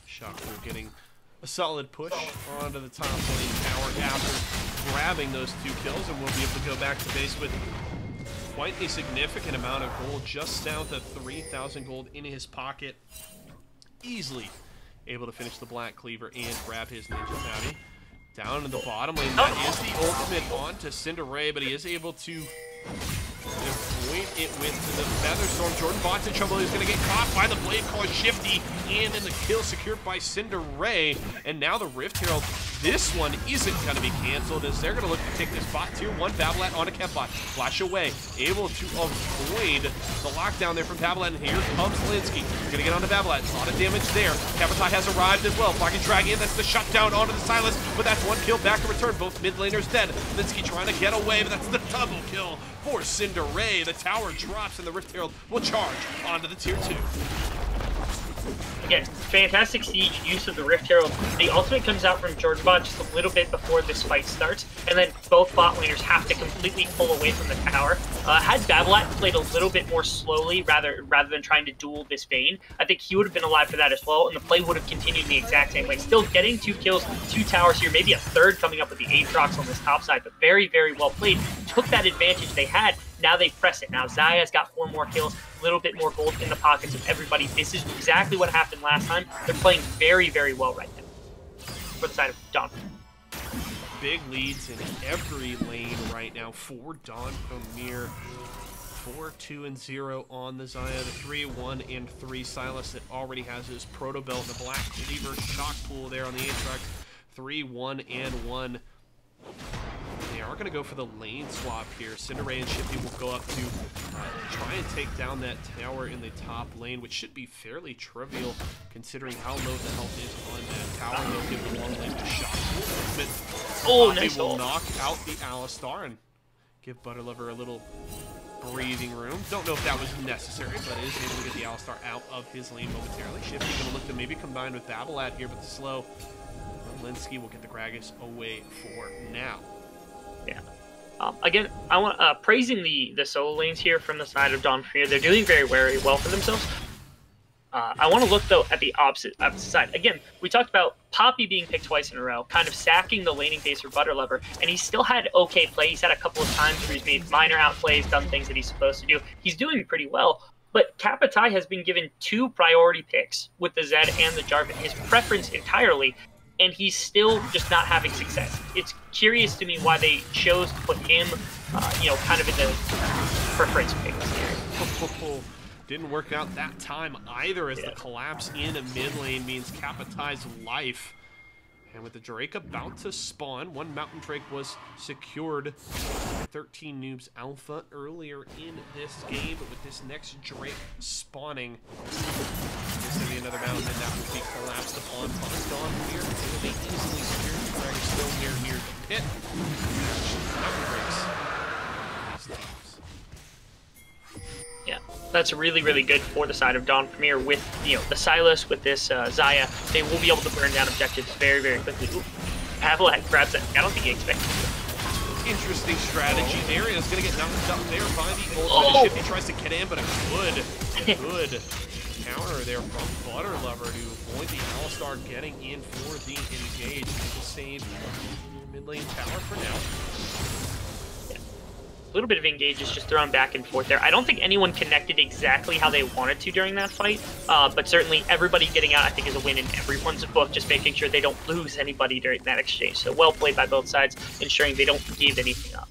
Shockpool getting a solid push onto the top lane tower after grabbing those 2 kills, and we'll be able to go back to base with quite a significant amount of gold, just south of 3,000 gold in his pocket. Easily able to finish the Black Cleaver and grab his Ninja Tabby. Down in the bottom lane, that is the ultimate onto Cinderay, but he is able to avoid it with the Featherstorm. Jordanbot's in trouble. He's going to get caught by the Blade Caller. Shifty, and then the kill secured by Cinderay. And now the Rift Herald this one isn't going to be canceled as they're going to look to take this bot tier 1 Babolat onto Kempbot. Flash away, able to avoid the lockdown there from Babolat, and here comes Linsky. Going to get onto Babolat. A lot of damage there. Kapitai has arrived as well. Blocking drag in, that's the shutdown onto the Silas, but that's 1 kill back in return. Both mid laners dead. Linsky trying to get away, but that's the double kill for Cinderay. The tower drops and the Rift Herald will charge onto the tier 2. Again, fantastic siege use of the Rift Herald. The ultimate comes out from Georgebot just a little bit before this fight starts, and then both bot laners have to completely pull away from the tower. Had Babolat played a little bit more slowly rather than trying to duel this Vayne, I think he would have been alive for that as well, and the play would have continued in the exact same way. Still getting 2 kills, 2 towers here, maybe a third coming up with the Aatrox on this top side, but very, very well played. Took that advantage they had. Now they press it. Now Zaya's got 4 more kills, a little bit more gold in the pockets of everybody. This is exactly what happened last time. They're playing very, very well right now for the side of Don. Big leads in every lane right now for Don Premier. 4-2-0 on the Zaya. The 3-1-3 Silas that already has his Proto Belt. The Black Cleaver Shock Pool there on the Aatrox. 3-1-1. They are going to go for the lane swap here. Cinderay and Shifty will go up to try and take down that tower in the top lane, which should be fairly trivial considering how low the health is on that tower. They'll give the long lane a shot. Oh, nice. Will knock out the Alistar and give Butterlover a little breathing room. Don't know if that was necessary, but is able to get the Alistar out of his lane momentarily. Shifty going to look to maybe combine with Babolat here, but the slow Linsky will get the Gragas away for now. Yeah. Again, I want praising the solo lanes here from the side of Don Premier. They're doing very, very well for themselves. I want to look though at the opposite side. Again, we talked about Poppy being picked twice in a row, kind of sacking the laning pace for Butterlover, and he's still had okay play. He's had a couple of times where he's made minor outplays, done things that he's supposed to do. He's doing pretty well. But Kapitai has been given 2 priority picks with the Zed and the Jarvan, his preference entirely, and he's still just not having success. It's curious to me why they chose to put him, kind of in the preference picks here. Didn't work out that time either, as the collapse in a mid lane means Kapitai's life. And with the Drake about to spawn, 1 Mountain Drake was secured. 13Noobz Alpha earlier in this game, but with this next Drake spawning, there's going to be another mountain, and that will be collapsed upon. Dawn here, it'll be easily secured. The Dragon still near the pit. Mountain Drakes. Yeah, that's really, really good for the side of Don Premier with, the Silas, with this Zaya. They will be able to burn down objectives very, very quickly. Ooh, Babolat grabs that. I don't think he expected it. Interesting strategy there. It's going to get knocked up there by the ultimate. Shifty tries to get in, but a good counter there from Butterlover to avoid the Alistar getting in for the engage. To save mid lane tower for now. A little bit of engage is just thrown back and forth there. I don't think anyone connected exactly how they wanted to during that fight, but certainly everybody getting out, I think, is a win in everyone's book, just making sure they don't lose anybody during that exchange. So well played by both sides, ensuring they don't give anything up.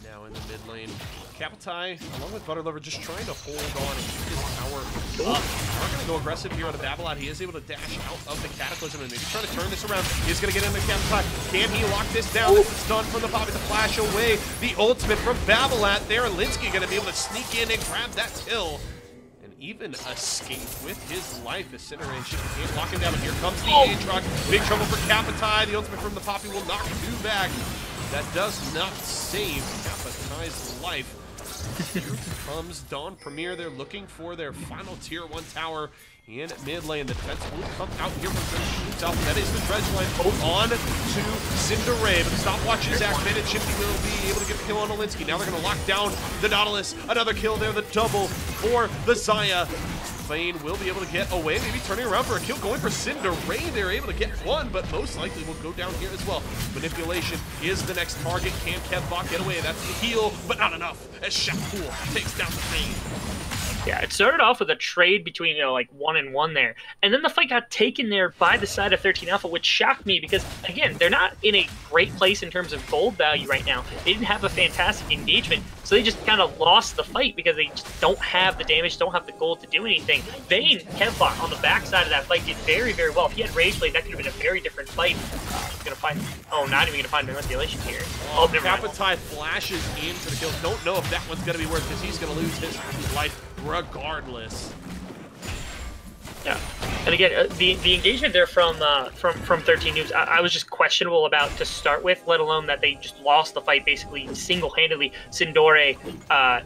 Now in the mid lane, Kapitai, along with Butterlover, just trying to hold on and keep his power up. We're going to go aggressive here on the Babolat. He is able to dash out of the Cataclysm and maybe try to turn this around. He's going to get into Kapitai. Can he lock this down? This is done from the Poppy. The flash away. The ultimate from Babolat there. And Linsky going to be able to sneak in and grab that kill. And even escape with his life as Cinderay and Shifty can't lock him down. But here comes the Aatrox. Big trouble for Kapitai. The ultimate from the Poppy will knock 2 back. That does not save Kapitai's life. Here comes Don Premier. They're looking for their final tier 1 tower in mid lane. The defense will come out here from 13Noobz Alpha. That is the dredge line on to Cinderay. But the stopwatch is activated. Shifty will be able to get the kill on Linsky. Now they're going to lock down the Nautilus. Another kill there, the double for the Zaya. Vayne will be able to get away, maybe turning around for a kill, going for Cinderay. They're able to get 1, but most likely will go down here as well. Manipulation is the next target. Can Kevbot get away? That's the heal, but not enough, as Shaq takes down the Vayne. Yeah, it started off with a trade between, you know, like 1 and 1 there. And then the fight got taken there by the side of 13 Alpha, which shocked me because, again, they're not in a great place in terms of gold value right now. They didn't have a fantastic engagement, so they just kind of lost the fight because they just don't have the damage, don't have the gold to do anything. Vayne, Kevbot, on the backside of that fight did very, very well. If he had Rage Blade, that could have been a very different fight. He's going to find... Oh, not even going to find manipulation here. Oh, never mind. Capitide flashes into the kill. Don't know if that one's going to be worth because he's going to lose his life regardless. Yeah, and again, the engagement there from 13Noobz, I was just questionable about to start with, let alone that they just lost the fight basically single-handedly. Sindore,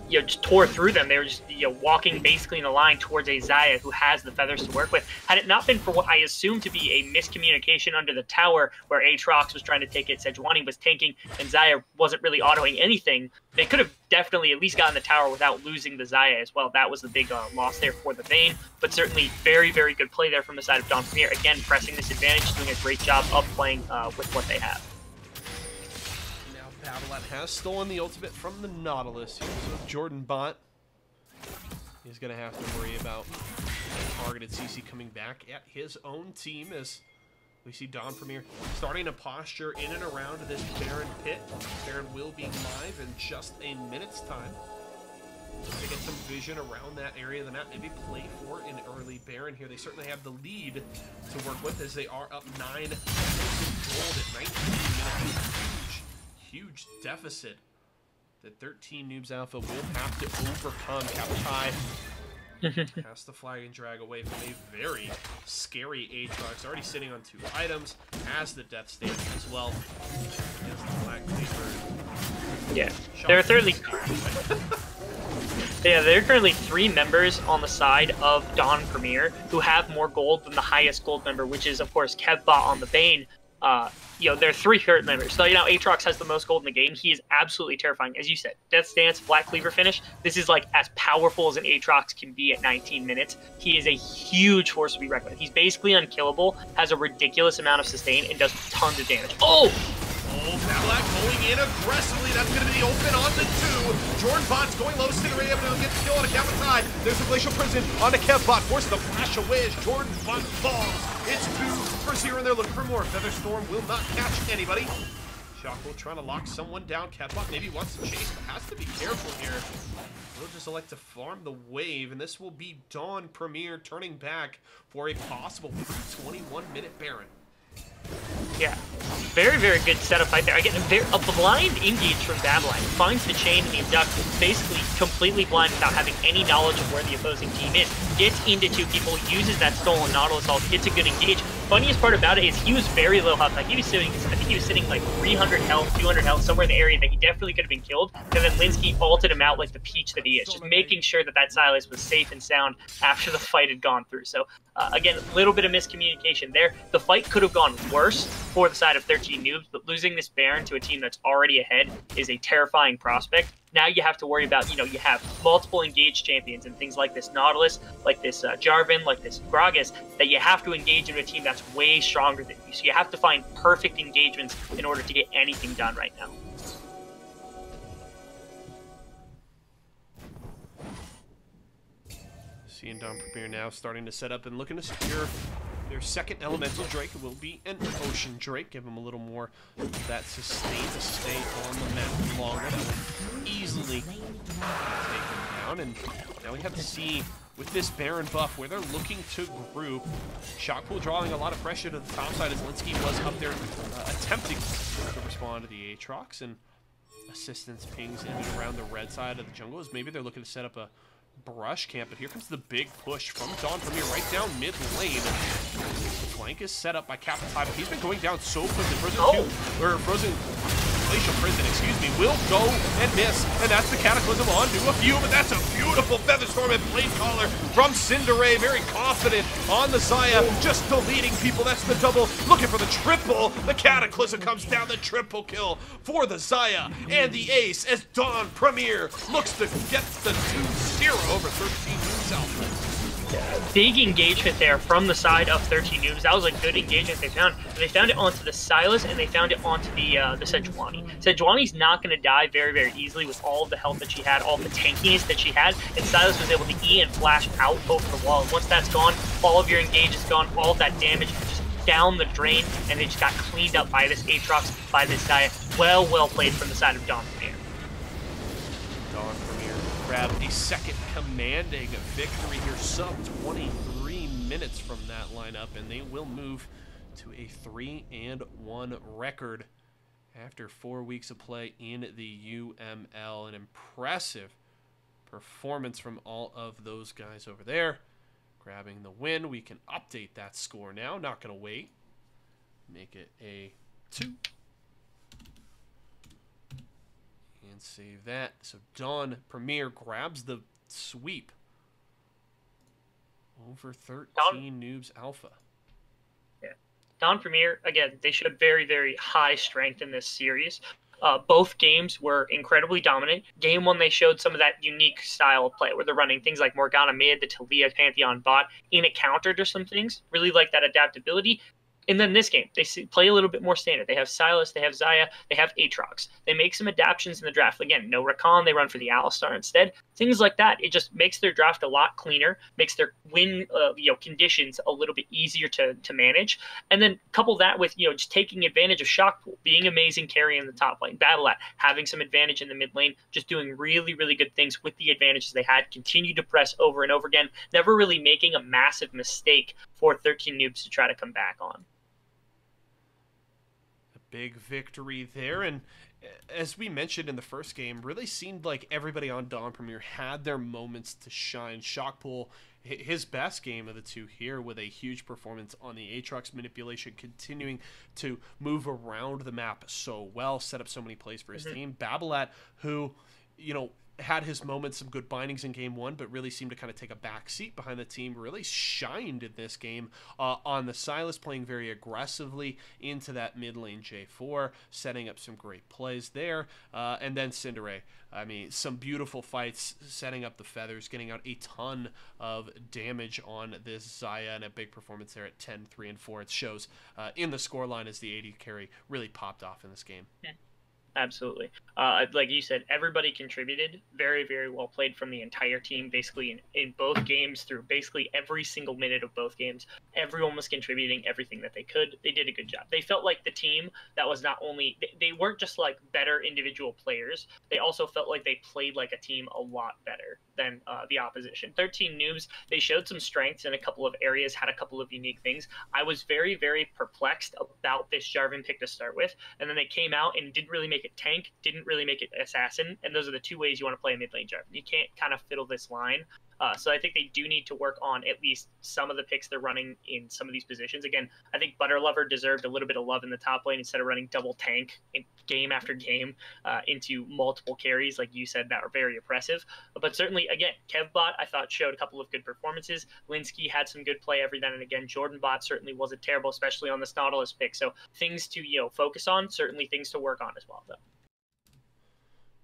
you know, just tore through them. They were just, you know, walking basically in a line towards a Xayah who has the feathers to work with. Had it not been for what I assumed to be a miscommunication under the tower, where Aatrox was trying to take it, Sejuani was tanking, and Xayah wasn't really autoing anything, they could have definitely at least gotten the tower without losing the Xayah as well. That was the big loss there for the Vayne, but certainly very, very good play there from the side of Don Premier. Again, pressing this advantage, doing a great job of playing with what they have. Now Battlelat has stolen the ultimate from the Nautilus here, so Jordan Bot is going to have to worry about a targeted CC coming back at his own team as we see Don Premier starting to posture in and around this Baron pit. Baron will be live in just a minute's time. To get some vision around that area of the map, maybe play for an early Baron here. They certainly have the lead to work with as they are up 9 gold at 19 minutes. Huge deficit that 13Noobz Alpha will have to overcome. Capitai has the flag and drag away from a very scary Aatrox. Already sitting on 2 items, has the death stage as well. Has the Black Cleaver. Yeah, there are thirdly... Yeah, there are currently 3 members on the side of Don Premier who have more gold than the highest gold member, which is, of course, Kevbot on the Vayne. You know, there are 3 current members. So, you know, Aatrox has the most gold in the game. He is absolutely terrifying. As you said, Death Stance, Black Cleaver finish. This is, like, as powerful as an Aatrox can be at 19 minutes. He is a huge force to be reckoned with. He's basically unkillable, has a ridiculous amount of sustain, and does tons of damage. Oh! Oh, Battlelat going in aggressively. That's going to be the open on the 2. Jordan Bot's going low, Stingray able to get the kill on a Capitide. There's a Glacial Prison on a Kevbot. Forces the flash away as Jordan Bot falls. It's 2 for 0, and they're looking for more. Featherstorm will not catch anybody. Shockwell trying to lock someone down. Kevbot maybe wants to chase, but has to be careful here. We'll just elect to farm the wave, and this will be Dawn Premier turning back for a possible 21-minute Baron. Yeah, very, very good setup right there. Again, a blind engage from Babylon. Finds the chain and the abduct, basically completely blind without having any knowledge of where the opposing team is. Gets into 2 people, uses that stolen Nautilus ult, gets a good engage. Funniest part about it is he was very low health. Like, he was sitting, I think he was sitting like 300 health, 200 health, somewhere in the area that he definitely could have been killed. And then Linsky ulted him out like the peach that he is, just making sure that that Silas was safe and sound after the fight had gone through. So, again, a little bit of miscommunication there. The fight could have gone worse for the side of 13Noobz, but losing this Baron to a team that's already ahead is a terrifying prospect. Now you have to worry about, you know, you have multiple engaged champions and things like this Nautilus, like this Jarvan, like this Gragas, that you have to engage in a team that's way stronger than you. So you have to find perfect engagements in order to get anything done right now. Seeing Don Premier now starting to set up and looking to secure their second elemental Drake. It will be an Ocean Drake. Give him a little more of that sustain to stay on the map longer. That will easily take him down. And now we have to see with this Baron buff where they're looking to group. Shockpool drawing a lot of pressure to the top side as Linsky was up there attempting to respond to the Aatrox. And assistance pings in and around the red side of the jungle as maybe they're looking to set up a brush camp, but here comes the big push from Don Premier right down mid lane. The flank is set up by Capitide, but he's been going down so quickly. Frozen Glacial Prison, excuse me, will go and miss, and that's the Cataclysm onto a few, but that's a beautiful Featherstorm and Blade Caller from Cinderace, very confident on the Xayah, just deleting people. That's the double, looking for the triple. The Cataclysm comes down, the triple kill for the Xayah and the ace as Don Premier looks to get the 2-0 over 13Noobz Alpha. big engagement there from the side of 13Noobz. That was a good engagement they found. They found it onto the Silas, and they found it onto the Sejuani. Sejuani's not going to die very, very easily with all of the health that she had, all of the tankiness that she had, and Silas was able to E and flash out over the wall. And once that's gone, all of your engage is gone, all of that damage just down the drain, and they just got cleaned up by this Aatrox, by this Xayah. Well played from the side of Dawn Premier. Dawn Premier grabbed a second commanding victory here, sub 23 minutes from that lineup, and they will move to a 3-1 record after 4 weeks of play in the UML. An impressive performance from all of those guys over there, grabbing the win. We can update that score now. Not going to wait. Make it a 2. And save that. So Dawn Premier grabs the sweep over 13Noobz Alpha. Yeah. Dawn Premier, again, they showed very, very high strength in this series. Both games were incredibly dominant. Game 1, they showed some of that unique style of play where they're running things like Morgana mid, the Talia Pantheon bot, in a counter to some things. Really like that adaptability. And then this game, they play a little bit more standard. They have Silas, they have Xayah, they have Aatrox. They make some adaptations in the draft. Again, no Rakan, they run for the Alistar instead. Things like that, it just makes their draft a lot cleaner, makes their win conditions a little bit easier to manage. And then couple that with just taking advantage of Shockpool, being amazing carry in the top lane, Battleat having some advantage in the mid lane, just doing really, really good things with the advantages they had, continue to press over and over again, never really making a massive mistake for 13Noobz to try to come back on. Big victory there, and as we mentioned in the first game, really seemed like everybody on Dawn Premier had their moments to shine. Shockpool, his best game of the two here, with a huge performance on the Aatrox manipulation, continuing to move around the map so well, set up so many plays for his team. Battleat, who, had his moments, some good bindings in game 1, but really seemed to kind of take a back seat behind the team, really shined in this game on the Silas, playing very aggressively into that mid lane J4, setting up some great plays there. And then Cinderace, I mean, some beautiful fights, setting up the feathers, getting out a ton of damage on this Xayah, and a big performance there at 10, 3, and 4. It shows in the scoreline as the AD carry really popped off in this game. Yeah. Absolutely. Like you said, everybody contributed. Very, very well played from the entire team, basically in both games, through basically every single minute of both games. Everyone was contributing everything that they could. They did a good job. They felt like the team that was not only, they weren't just like better individual players, they also felt like they played like a team a lot better than the opposition. 13Noobz, they showed some strengths in a couple of areas, had a couple of unique things. I was very, very perplexed about this Jarvan pick to start with, and then they came out and didn't really make it tank, didn't really make it assassin, and those are the two ways you want to play a mid lane Jarvan. You can't kind of fiddle this line. So I think they do need to work on at least some of the picks they're running in some of these positions. Again, I think Butterlover deserved a little bit of love in the top lane instead of running double tank in game after game into multiple carries, like you said, that are very oppressive. But certainly, again, Kevbot, I thought, showed a couple of good performances. Linsky had some good play every then and again. Jordanbot certainly wasn't terrible, especially on this Nautilus pick. So things to focus on, certainly things to work on as well, though.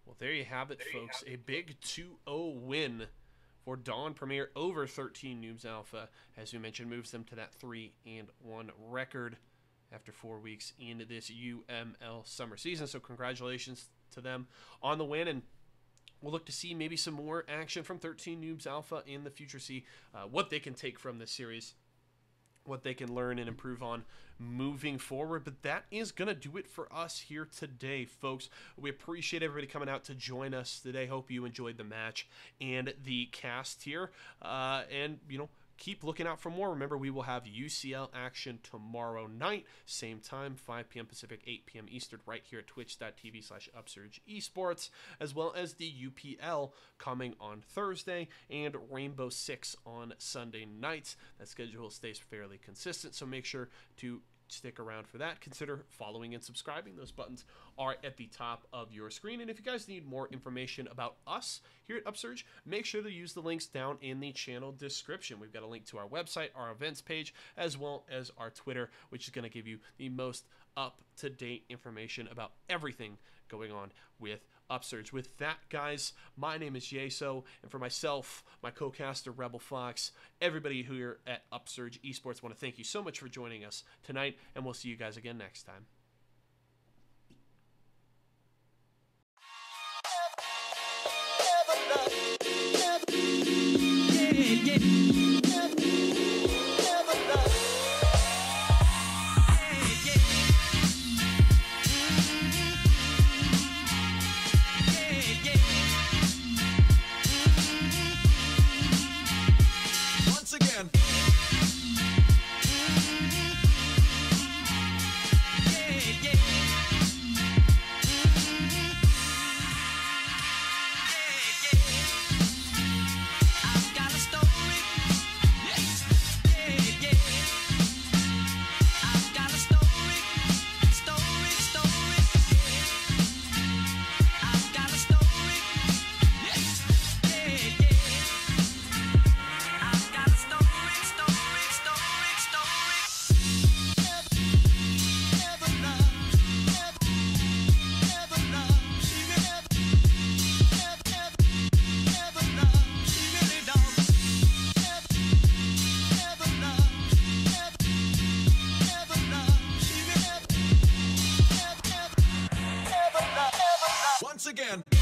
Well, there you have it, folks. A big 2-0 win for Dawn Premier over 13Noobz Alpha. As we mentioned, moves them to that 3-1 record after 4 weeks into this UML summer season. So congratulations to them on the win, and we'll look to see maybe some more action from 13Noobz Alpha in the future, see what they can take from this series, what they can learn and improve on moving forward. But that is going to do it for us here today, folks. We appreciate everybody coming out to join us today. Hope you enjoyed the match and the cast here. And, keep looking out for more. Remember, we will have UCL action tomorrow night, same time, 5 p.m. Pacific, 8 p.m. Eastern, right here at twitch.tv/Upsurge Esports, as well as the UPL coming on Thursday and Rainbow Six on Sunday nights. That schedule stays fairly consistent, so make sure to stick around for that. Consider following and subscribing. Those buttons are at the top of your screen. And if you guys need more information about us here at Upsurge, make sure to use the links down in the channel description. We've got a link to our website, our events page, as well as our Twitter, which is going to give you the most up-to-date information about everything going on with Upsurge. With that, guys, my name is Yeso, and for myself, my co-caster Rebel Fox, everybody here at Upsurge Esports, want to thank you so much for joining us tonight, and we'll see you guys again next time. Once again.